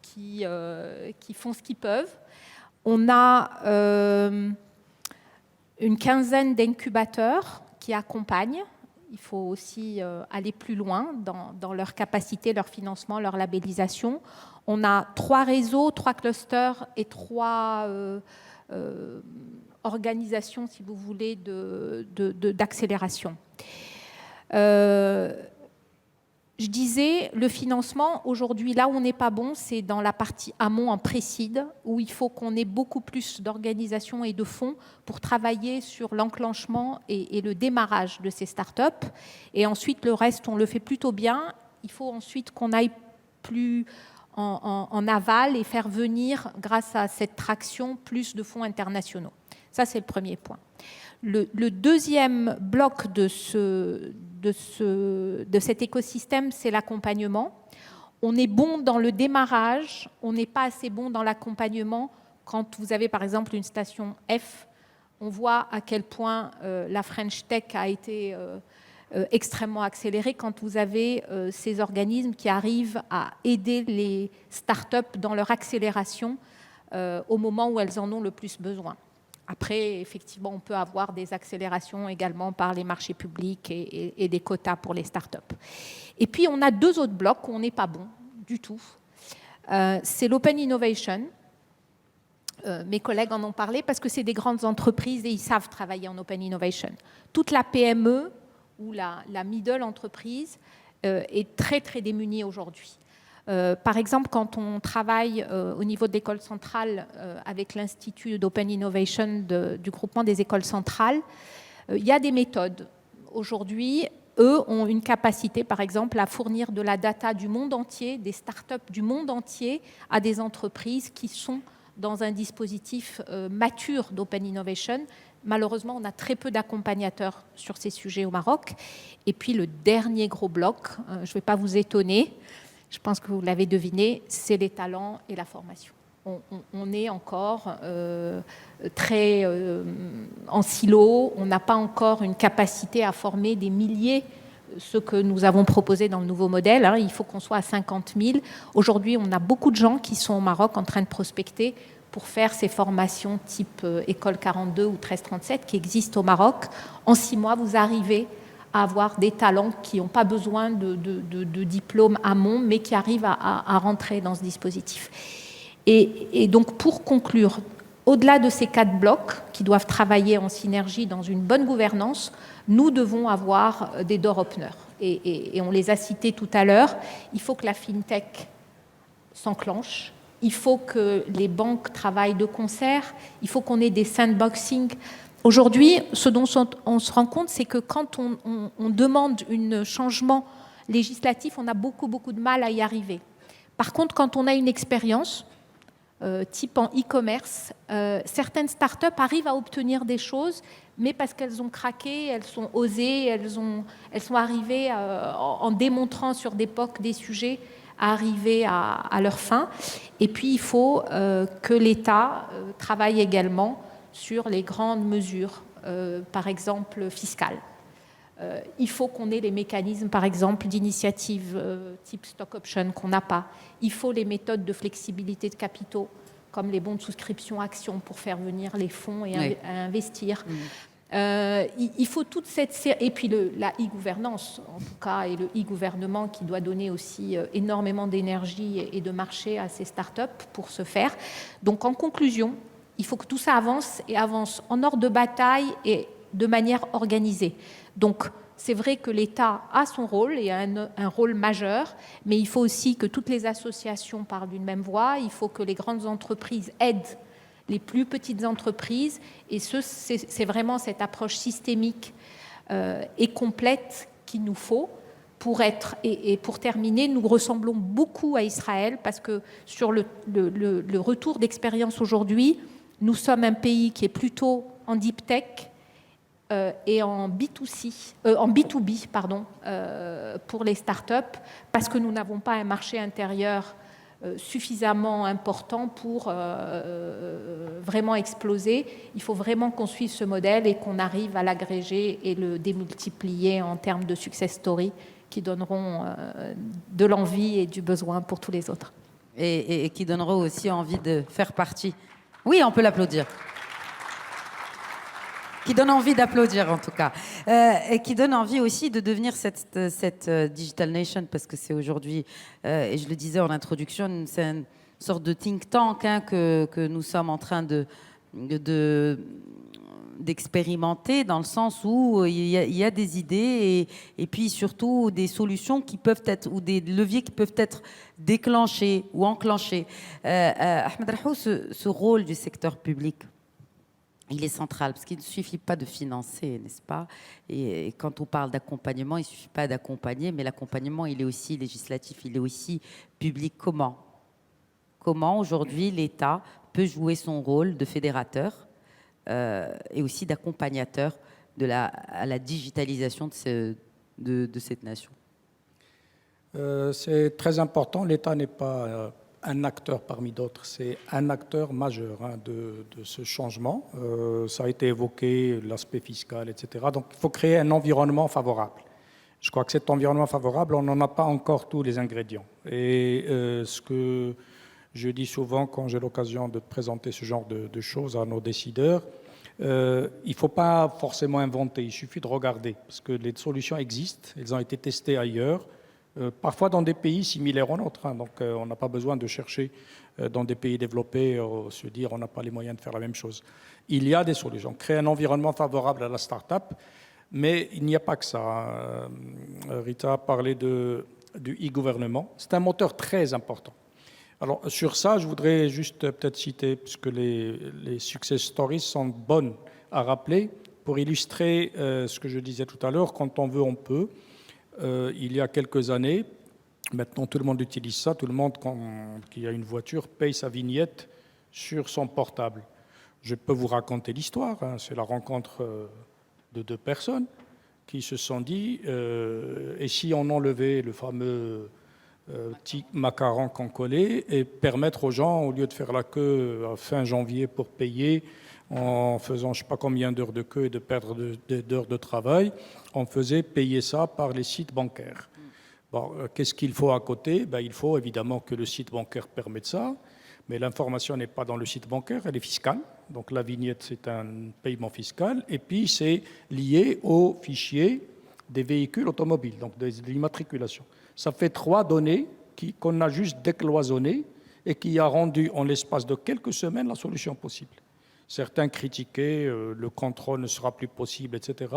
qui font ce qu'ils peuvent. On a une quinzaine d'incubateurs qui accompagnent. Il faut aussi aller plus loin dans leur capacité, leur financement, leur labellisation. On a 3 réseaux, 3 clusters et 3 organisations, si vous voulez, d'accélération. Je disais, le financement, aujourd'hui, là où on n'est pas bon, c'est dans la partie amont en pré-seed, où il faut qu'on ait beaucoup plus d'organisation et de fonds pour travailler sur l'enclenchement et le démarrage de ces startups. Et ensuite, le reste, on le fait plutôt bien. Il faut ensuite qu'on aille plus en aval et faire venir, grâce à cette traction, plus de fonds internationaux. Ça, c'est le premier point. Le deuxième bloc de cet écosystème, c'est l'accompagnement. On est bon dans le démarrage, on n'est pas assez bon dans l'accompagnement. Quand vous avez par exemple une station F, on voit à quel point la French Tech a été extrêmement accélérée quand vous avez ces organismes qui arrivent à aider les startups dans leur accélération au moment où elles en ont le plus besoin. Après, effectivement, on peut avoir des accélérations également par les marchés publics et des quotas pour les startups. Et puis, on a 2 autres blocs où on n'est pas bon du tout. C'est l'Open Innovation. Mes collègues en ont parlé parce que c'est des grandes entreprises et ils savent travailler en Open Innovation. Toute la PME ou la middle entreprise est très, très démunie aujourd'hui. Par exemple, quand on travaille au niveau de l'école centrale avec l'Institut d'Open Innovation du groupement des écoles centrales, il y a des méthodes. Aujourd'hui, eux ont une capacité, par exemple, à fournir de la data du monde entier, des startups du monde entier, à des entreprises qui sont dans un dispositif mature d'Open Innovation. Malheureusement, on a très peu d'accompagnateurs sur ces sujets au Maroc. Et puis, le dernier gros bloc, je ne vais pas vous étonner, je pense que vous l'avez deviné, c'est les talents et la formation. On est encore très en silo, on n'a pas encore une capacité à former des milliers, ce que nous avons proposé dans le nouveau modèle. Il faut qu'on soit à 50 000. Aujourd'hui, on a beaucoup de gens qui sont au Maroc en train de prospecter pour faire ces formations type École 42 ou 1337 qui existent au Maroc. En 6 mois, vous arrivez à avoir des talents qui n'ont pas besoin de diplôme amont, mais qui arrivent à rentrer dans ce dispositif. Et donc, pour conclure, au-delà de ces 4 blocs qui doivent travailler en synergie dans une bonne gouvernance, nous devons avoir des door openers. Et on les a cités tout à l'heure. Il faut que la FinTech s'enclenche. Il faut que les banques travaillent de concert. Il faut qu'on ait des sandboxing. Aujourd'hui, ce dont on se rend compte, c'est que quand on demande un changement législatif, on a beaucoup de mal à y arriver. Par contre, quand on a une expérience, type en e-commerce, certaines startups arrivent à obtenir des choses, mais parce qu'elles ont craqué, elles sont osées, elles sont arrivées en démontrant sur des POC des sujets à arriver à leur fin. Et puis, il faut que l'État travaille également sur les grandes mesures, par exemple fiscales. Il faut qu'on ait les mécanismes, par exemple, d'initiative type stock option qu'on n'a pas. Il faut les méthodes de flexibilité de capitaux, comme les bons de souscription actions pour faire venir les fonds et investir. Il faut toute cette série, et puis la e-gouvernance, en tout cas, et le e-gouvernement qui doit donner aussi énormément d'énergie et de marché à ces startups pour ce faire. Donc, en conclusion, il faut que tout ça avance et avance en ordre de bataille et de manière organisée. Donc, c'est vrai que l'État a son rôle et a un rôle majeur, mais il faut aussi que toutes les associations parlent d'une même voix, il faut que les grandes entreprises aident les plus petites entreprises, et c'est vraiment cette approche systémique et complète qu'il nous faut pour être, et pour terminer, nous ressemblons beaucoup à Israël, parce que sur le retour d'expérience aujourd'hui, nous sommes un pays qui est plutôt en deep tech, et en B2B, pour les startups, parce que nous n'avons pas un marché intérieur suffisamment important pour vraiment exploser. Il faut vraiment qu'on suive ce modèle et qu'on arrive à l'agréger et le démultiplier en termes de success story qui donneront de l'envie et du besoin pour tous les autres. Et qui donneront aussi envie de faire partie. Oui, on peut l'applaudir. Qui donne envie d'applaudir en tout cas, et qui donne envie aussi de devenir cette Digital Nation, parce que c'est aujourd'hui, et je le disais en introduction, c'est une sorte de think tank que nous sommes en train d'expérimenter, dans le sens où il y a des idées et puis surtout des solutions qui peuvent être, ou des leviers qui peuvent être déclenchés ou enclenchés. Ahmed Rahou, ce rôle du secteur public, il est central, parce qu'il ne suffit pas de financer, n'est-ce pas? Et quand on parle d'accompagnement, il ne suffit pas d'accompagner, mais l'accompagnement, il est aussi législatif, il est aussi public. Comment aujourd'hui l'État peut jouer son rôle de fédérateur et aussi d'accompagnateur à la digitalisation de cette nation? C'est très important. L'État n'est pas un acteur parmi d'autres, c'est un acteur majeur de ce changement. Ça a été évoqué, l'aspect fiscal, etc. Donc il faut créer un environnement favorable. Je crois que cet environnement favorable, on n'en a pas encore tous les ingrédients. Et ce que je dis souvent quand j'ai l'occasion de présenter ce genre de choses à nos décideurs, il ne faut pas forcément inventer, il suffit de regarder, parce que les solutions existent, elles ont été testées ailleurs, parfois dans des pays similaires aux nôtres. Donc on n'a pas besoin de chercher dans des pays développés, se dire on n'a pas les moyens de faire la même chose. Il y a des solutions. Créer un environnement favorable à la start-up, mais il n'y a pas que ça. Rita a parlé du e-gouvernement. C'est un moteur très important. Alors sur ça, je voudrais juste peut-être citer, puisque les success stories sont bonnes à rappeler, pour illustrer ce que je disais tout à l'heure, quand on veut, on peut. Il y a quelques années, maintenant tout le monde utilise ça, tout le monde qui a une voiture paye sa vignette sur son portable. Je peux vous raconter l'histoire, c'est la rencontre de deux personnes qui se sont dit, et si on enlevait le fameux petit macaron qu'on collait et permettre aux gens, au lieu de faire la queue à fin janvier pour payer, en faisant je ne sais pas combien d'heures de queue et de perdre d'heures de travail, on faisait payer ça par les sites bancaires. Bon, qu'est-ce qu'il faut à côté? Il faut évidemment que le site bancaire permette ça, mais l'information n'est pas dans le site bancaire, elle est fiscale. Donc la vignette, c'est un paiement fiscal, et puis c'est lié au fichier des véhicules automobiles, donc de l'immatriculation. Ça fait 3 données qu'on a juste décloisonnées et qui a rendu en l'espace de quelques semaines la solution possible. Certains critiquaient, le contrôle ne sera plus possible, etc.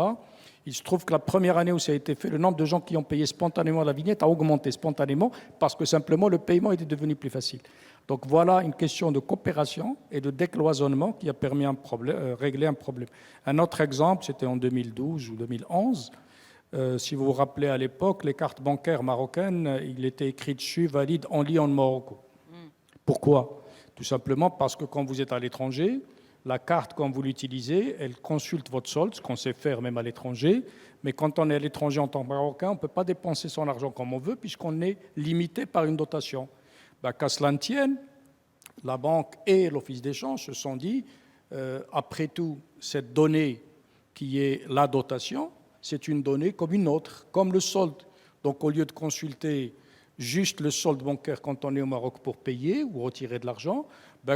Il se trouve que la première année où ça a été fait, le nombre de gens qui ont payé spontanément la vignette a augmenté spontanément parce que simplement le paiement était devenu plus facile. Donc voilà une question de coopération et de décloisonnement qui a permis régler un problème. Un autre exemple, c'était en 2012 ou 2011. Si vous vous rappelez à l'époque, les cartes bancaires marocaines, il était écrit dessus « valide en Lyon, Morocco ». Pourquoi? Tout simplement parce que quand vous êtes à l'étranger, la carte, quand vous l'utilisez, elle consulte votre solde, ce qu'on sait faire même à l'étranger. Mais quand on est à l'étranger en tant que Marocain, on ne peut pas dépenser son argent comme on veut puisqu'on est limité par une dotation. Qu'à cela ne tienne, la banque et l'office d'échange se sont dit, après tout, cette donnée qui est la dotation, c'est une donnée comme une autre, comme le solde. Donc au lieu de consulter juste le solde bancaire quand on est au Maroc pour payer ou retirer de l'argent,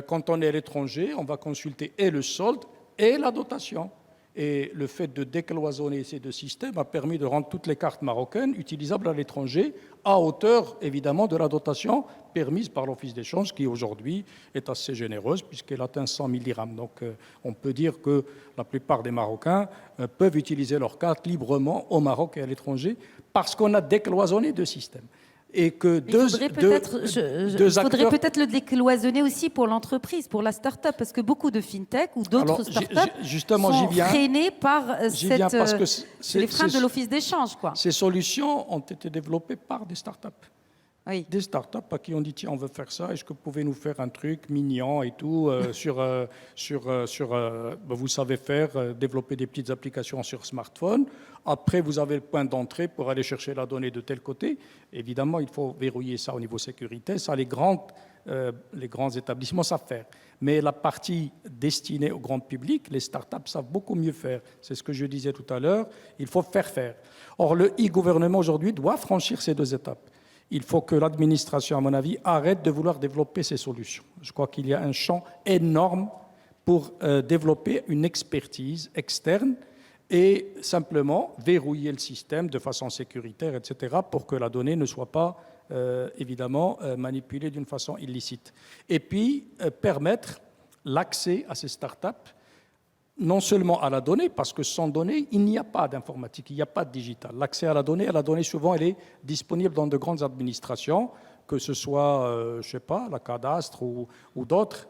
quand on est à l'étranger, on va consulter et le solde et la dotation. Et le fait de décloisonner ces deux systèmes a permis de rendre toutes les cartes marocaines utilisables à l'étranger, à hauteur évidemment de la dotation permise par l'office d'échange, qui aujourd'hui est assez généreuse puisqu'elle atteint 100 000 dirhams. Donc on peut dire que la plupart des Marocains peuvent utiliser leurs cartes librement au Maroc et à l'étranger parce qu'on a décloisonné deux systèmes. Et que il faudrait peut-être le décloisonner aussi pour l'entreprise, pour la start-up, parce que beaucoup de fintech ou d'autres start-up sont freinés par les freins de l'office d'échange. Ces solutions ont été développées par des start-up. Oui. Des start-up à qui on dit tiens, on veut faire ça, est-ce que vous pouvez nous faire un truc mignon et tout vous savez faire, développer des petites applications sur smartphone. Après, vous avez le point d'entrée pour aller chercher la donnée de tel côté. Évidemment, il faut verrouiller ça au niveau sécurité. Ça, les grands établissements savent faire. Mais la partie destinée au grand public, les start-up savent beaucoup mieux faire. C'est ce que je disais tout à l'heure. Il faut faire. Or, le e-gouvernement aujourd'hui doit franchir ces deux étapes. Il faut que l'administration, à mon avis, arrête de vouloir développer ces solutions. Je crois qu'il y a un champ énorme pour développer une expertise externe et simplement verrouiller le système de façon sécuritaire, etc., pour que la donnée ne soit pas, évidemment, manipulée d'une façon illicite. Et puis, permettre l'accès à ces startups, non seulement à la donnée, parce que sans donnée, il n'y a pas d'informatique, il n'y a pas de digital. L'accès à la donnée, souvent, elle est disponible dans de grandes administrations, que ce soit, je sais pas, la cadastre ou d'autres.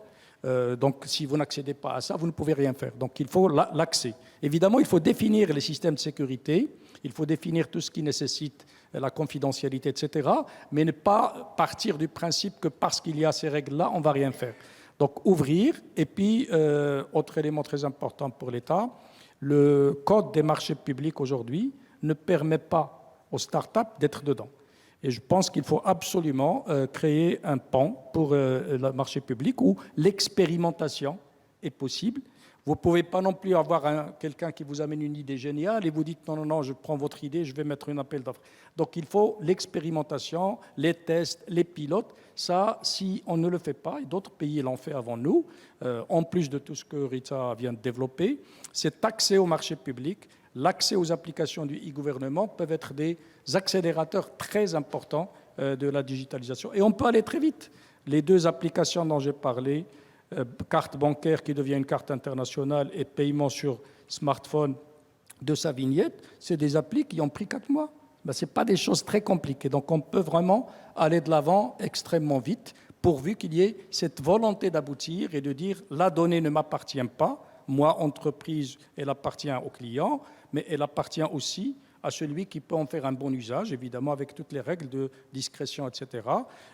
Donc, si vous n'accédez pas à ça, vous ne pouvez rien faire. Donc, il faut l'accès. Évidemment, il faut définir les systèmes de sécurité, il faut définir tout ce qui nécessite la confidentialité, etc., mais ne pas partir du principe que parce qu'il y a ces règles-là, on ne va rien faire. Donc, ouvrir. Et puis, autre élément très important pour l'État, le code des marchés publics aujourd'hui ne permet pas aux startups d'être dedans. Et je pense qu'il faut absolument créer un pan pour le marché public où l'expérimentation est possible. Vous ne pouvez pas non plus avoir quelqu'un qui vous amène une idée géniale et vous dites non, je prends votre idée, je vais mettre un appel d'offres. Donc il faut l'expérimentation, les tests, les pilotes. Ça, si on ne le fait pas, et d'autres pays l'ont fait avant nous, en plus de tout ce que Rita vient de développer, cet accès au marché public, l'accès aux applications du e-gouvernement peuvent être des accélérateurs très importants de la digitalisation. Et on peut aller très vite. Les deux applications dont j'ai parlé, carte bancaire qui devient une carte internationale et paiement sur smartphone de sa vignette, c'est des applis qui ont pris 4 mois. Ce n'est pas des choses très compliquées. Donc on peut vraiment aller de l'avant extrêmement vite, pourvu qu'il y ait cette volonté d'aboutir et de dire la donnée ne m'appartient pas, moi, entreprise, elle appartient au client, mais elle appartient aussi à celui qui peut en faire un bon usage, évidemment avec toutes les règles de discrétion, etc.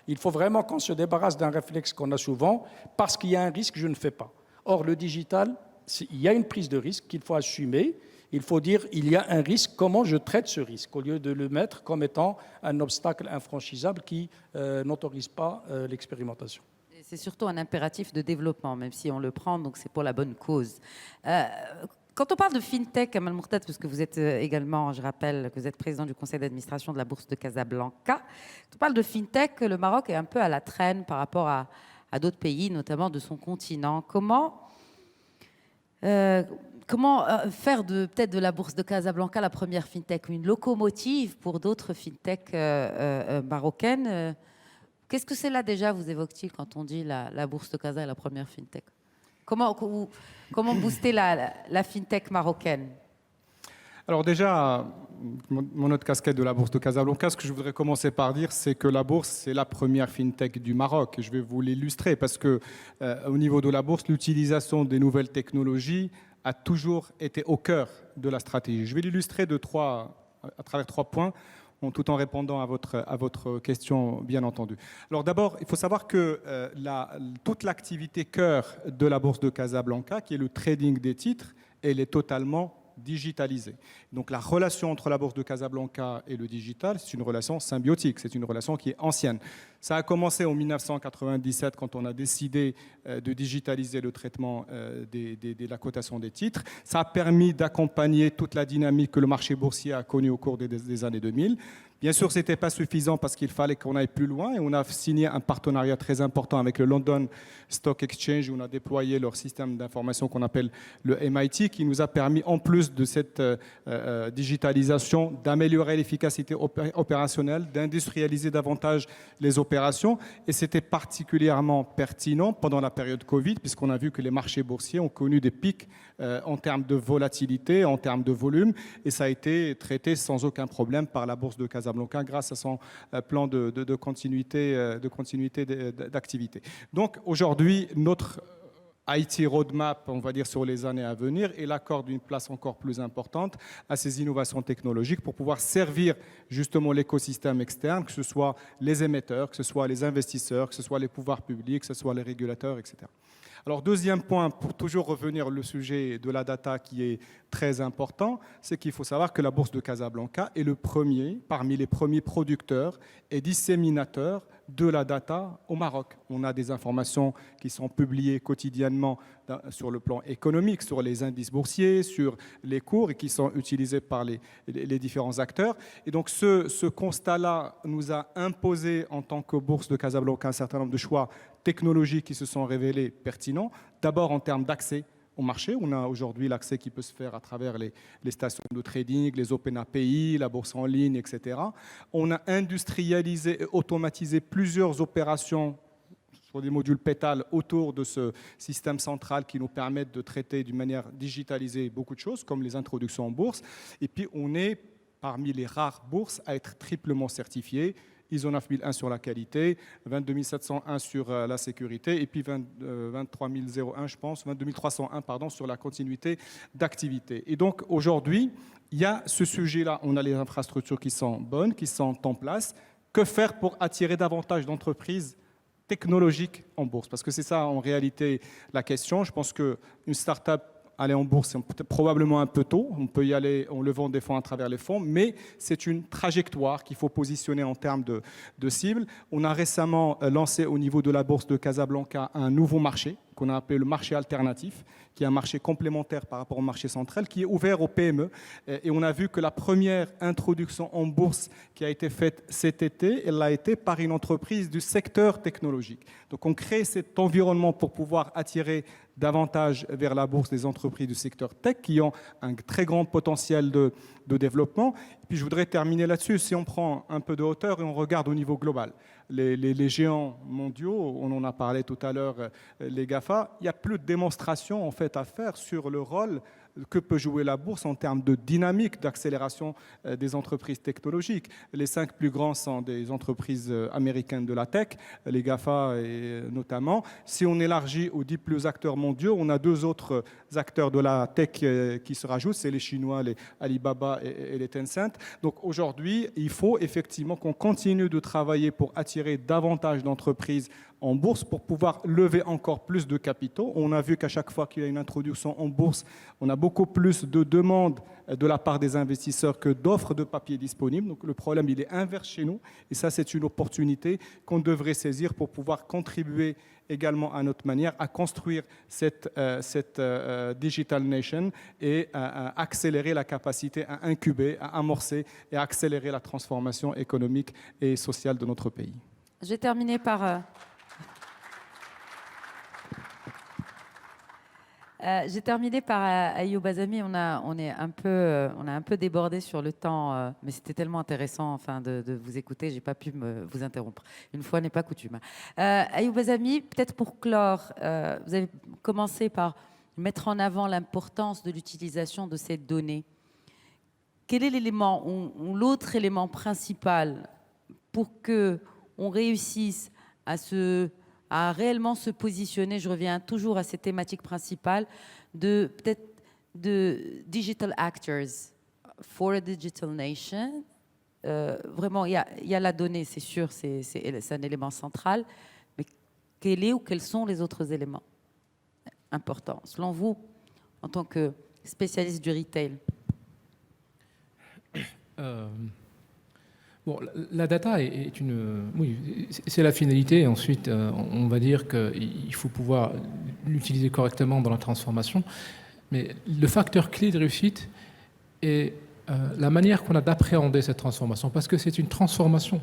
Il faut vraiment qu'on se débarrasse d'un réflexe qu'on a souvent, parce qu'il y a un risque, je ne fais pas. Or, le digital, il y a une prise de risque qu'il faut assumer. Il faut dire, il y a un risque, comment je traite ce risque, au lieu de le mettre comme étant un obstacle infranchissable qui n'autorise pas l'expérimentation. C'est surtout un impératif de développement, même si on le prend, donc c'est pour la bonne cause. Quand on parle de FinTech, Kamal Mourtad, parce que vous êtes également, je rappelle, que vous êtes président du conseil d'administration de la Bourse de Casablanca, quand on parle de FinTech, le Maroc est un peu à la traîne par rapport à d'autres pays, notamment de son continent. Comment faire peut-être de la Bourse de Casablanca la première FinTech, une locomotive pour d'autres FinTech marocaines Qu'est-ce que c'est là déjà, vous évoquez-t-il, quand on dit la Bourse de Casa est la première FinTech? Comment booster la fintech marocaine? Alors déjà, mon autre casquette de la Bourse de Casablanca, ce que je voudrais commencer par dire, c'est que la Bourse, c'est la première fintech du Maroc. Et je vais vous l'illustrer parce que au niveau de la Bourse, l'utilisation des nouvelles technologies a toujours été au cœur de la stratégie. Je vais l'illustrer à travers 3 points, tout en répondant à votre question, bien entendu. Alors d'abord, il faut savoir que toute l'activité cœur de la Bourse de Casablanca, qui est le trading des titres, elle est totalement digitalisée. Donc la relation entre la Bourse de Casablanca et le digital, c'est une relation symbiotique, c'est une relation qui est ancienne. Ça a commencé en 1997 quand on a décidé de digitaliser le traitement de la cotation des titres. Ça a permis d'accompagner toute la dynamique que le marché boursier a connue au cours des années 2000. Bien sûr, ce n'était pas suffisant parce qu'il fallait qu'on aille plus loin et on a signé un partenariat très important avec le London Stock Exchange où on a déployé leur système d'information qu'on appelle le MIT qui nous a permis, en plus de cette digitalisation, d'améliorer l'efficacité opérationnelle, d'industrialiser davantage les opérations. Et c'était particulièrement pertinent pendant la période Covid puisqu'on a vu que les marchés boursiers ont connu des pics en termes de volatilité, en termes de volume et ça a été traité sans aucun problème par la Bourse de Casablanca grâce à son plan de continuité d'activité. Donc aujourd'hui, notre IT roadmap, on va dire, sur les années à venir, il accorde une place encore plus importante à ces innovations technologiques pour pouvoir servir justement l'écosystème externe, que ce soit les émetteurs, que ce soit les investisseurs, que ce soit les pouvoirs publics, que ce soit les régulateurs, etc. Alors, deuxième point, pour toujours revenir au sujet de la data qui est très important, c'est qu'il faut savoir que la Bourse de Casablanca est parmi les premiers producteurs et disséminateurs de la data au Maroc. On a des informations qui sont publiées quotidiennement sur le plan économique, sur les indices boursiers, sur les cours et qui sont utilisées par les différents acteurs. Et donc ce constat-là nous a imposé en tant que Bourse de Casablanca un certain nombre de choix technologiques qui se sont révélés pertinents. D'abord en termes d'accès au marché. On a aujourd'hui l'accès qui peut se faire à travers les stations de trading, les Open API, la bourse en ligne, etc. On a industrialisé et automatisé plusieurs opérations sur des modules pétales autour de ce système central qui nous permettent de traiter d'une manière digitalisée beaucoup de choses, comme les introductions en bourse. Et puis, on est parmi les rares bourses à être triplement certifiées. ISO 9001 sur la qualité, 22701 sur la sécurité et puis 23001, je pense, 22301 pardon, sur la continuité d'activité. Et donc aujourd'hui, il y a ce sujet-là, on a les infrastructures qui sont bonnes, qui sont en place. Que faire pour attirer davantage d'entreprises technologiques en bourse? Parce que c'est ça en réalité la question. Je pense qu'une start-up aller en bourse, c'est probablement un peu tôt. On peut y aller en levant des fonds à travers les fonds, mais c'est une trajectoire qu'il faut positionner en termes de cible. On a récemment lancé au niveau de la Bourse de Casablanca un nouveau marché qu'on a appelé le marché alternatif, qui est un marché complémentaire par rapport au marché central, qui est ouvert aux PME. Et on a vu que la première introduction en bourse qui a été faite cet été, elle a été par une entreprise du secteur technologique. Donc on crée cet environnement pour pouvoir attirer davantage vers la bourse des entreprises du secteur tech qui ont un très grand potentiel de développement. Et puis je voudrais terminer là-dessus. Si on prend un peu de hauteur et on regarde au niveau global, les géants mondiaux, on en a parlé tout à l'heure, les GAFA, il n'y a plus de démonstration en fait à faire sur le rôle que peut jouer la bourse en termes de dynamique, d'accélération des entreprises technologiques. Les 5 plus grands sont des entreprises américaines de la tech, les GAFA notamment. Si on élargit aux 10 plus acteurs mondiaux, on a 2 autres acteurs de la tech qui se rajoutent, c'est les Chinois, les Alibaba et les Tencent. Donc aujourd'hui, il faut effectivement qu'on continue de travailler pour attirer davantage d'entreprises en bourse pour pouvoir lever encore plus de capitaux. On a vu qu'à chaque fois qu'il y a une introduction en bourse, on a beaucoup plus de demandes de la part des investisseurs que d'offres de papier disponibles. Donc le problème, il est inverse chez nous. Et ça, c'est une opportunité qu'on devrait saisir pour pouvoir contribuer également à notre manière à construire cette Digital Nation et à accélérer la capacité à incuber, à amorcer et à accélérer la transformation économique et sociale de notre pays. Je vais terminer par... J'ai terminé par Ayoub Azami. On a un peu débordé sur le temps, mais c'était tellement intéressant enfin, de vous écouter. J'ai pas pu vous interrompre. Une fois n'est pas coutume. Ayoub Azami, peut-être pour clore, vous avez commencé par mettre en avant l'importance de l'utilisation de ces données. Quel est l'élément ou l'autre élément principal pour que on réussisse à réellement se positionner, je reviens toujours à ces thématiques principales, peut-être de digital actors for a digital nation. Vraiment, il y a la donnée, c'est sûr, c'est un élément central, mais quels sont les autres éléments importants, selon vous, en tant que spécialiste du retail? Bon, la data est une... Oui, c'est la finalité. Ensuite, on va dire qu'il faut pouvoir l'utiliser correctement dans la transformation. Mais le facteur clé de réussite est la manière qu'on a d'appréhender cette transformation. Parce que c'est une transformation,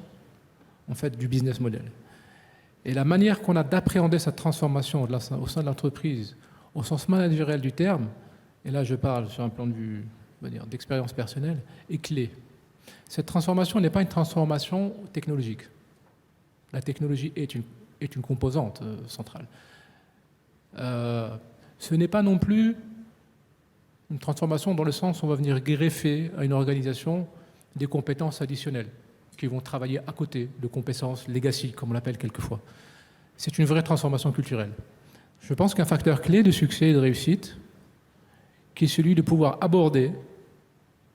en fait, du business model. Et la manière qu'on a d'appréhender cette transformation au sein de l'entreprise, au sens managériel du terme, et là je parle sur un plan de vue, on va dire, d'expérience personnelle, est clé. Cette transformation n'est pas une transformation technologique. La technologie est une composante centrale. Ce n'est pas non plus une transformation dans le sens où on va venir greffer à une organisation des compétences additionnelles qui vont travailler à côté de compétences legacy, comme on l'appelle quelquefois. C'est une vraie transformation culturelle. Je pense qu'un facteur clé de succès et de réussite, qui est celui de pouvoir aborder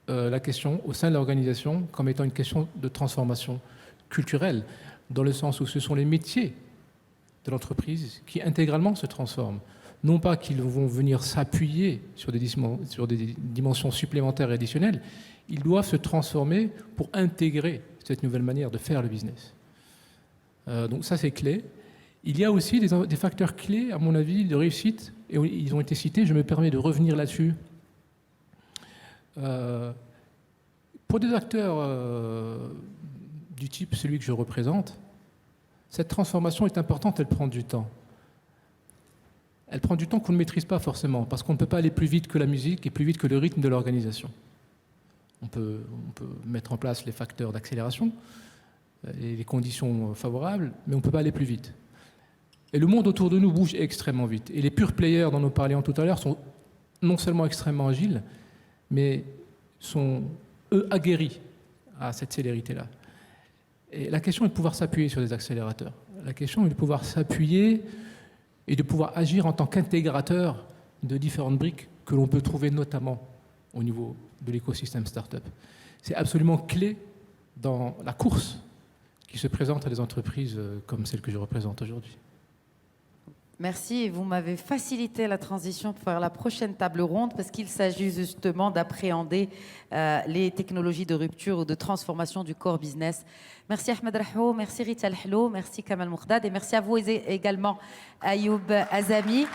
la question au sein de l'organisation comme étant une question de transformation culturelle, dans le sens où ce sont les métiers de l'entreprise qui intégralement se transforment. Non pas qu'ils vont venir s'appuyer sur des dimensions supplémentaires et additionnelles, ils doivent se transformer pour intégrer cette nouvelle manière de faire le business. Donc ça, c'est clé. Il y a aussi des facteurs clés, à mon avis, de réussite, et ils ont été cités, je me permets de revenir là-dessus. Pour des acteurs du type celui que je représente, cette transformation est importante, elle prend du temps. Elle prend du temps qu'on ne maîtrise pas forcément, parce qu'on ne peut pas aller plus vite que la musique et plus vite que le rythme de l'organisation. On peut mettre en place les facteurs d'accélération et les conditions favorables, mais on ne peut pas aller plus vite. Et le monde autour de nous bouge extrêmement vite. Et les pure players dont nous parlions tout à l'heure sont non seulement extrêmement agiles, mais sont, eux, aguerris à cette célérité-là. Et la question est de pouvoir s'appuyer sur des accélérateurs. La question est de pouvoir s'appuyer et de pouvoir agir en tant qu'intégrateur de différentes briques que l'on peut trouver notamment au niveau de l'écosystème startup. C'est absolument clé dans la course qui se présente à des entreprises comme celle que je représente aujourd'hui. Merci, et vous m'avez facilité la transition pour faire la prochaine table ronde parce qu'il s'agit justement d'appréhender les technologies de rupture ou de transformation du core business. Merci Ahmed Rahou, merci Rita Hello, merci Kamal Moukdad et merci à vous également Ayoub Azami.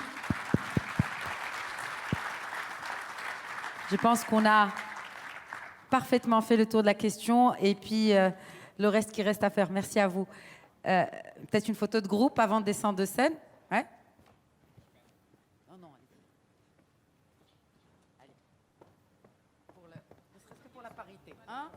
Je pense qu'on a parfaitement fait le tour de la question et puis le reste qui reste à faire. Merci à vous. Peut-être une photo de groupe avant de descendre de scène. Ouais. Oh non, allez. Ne serait-ce que pour la parité. Hein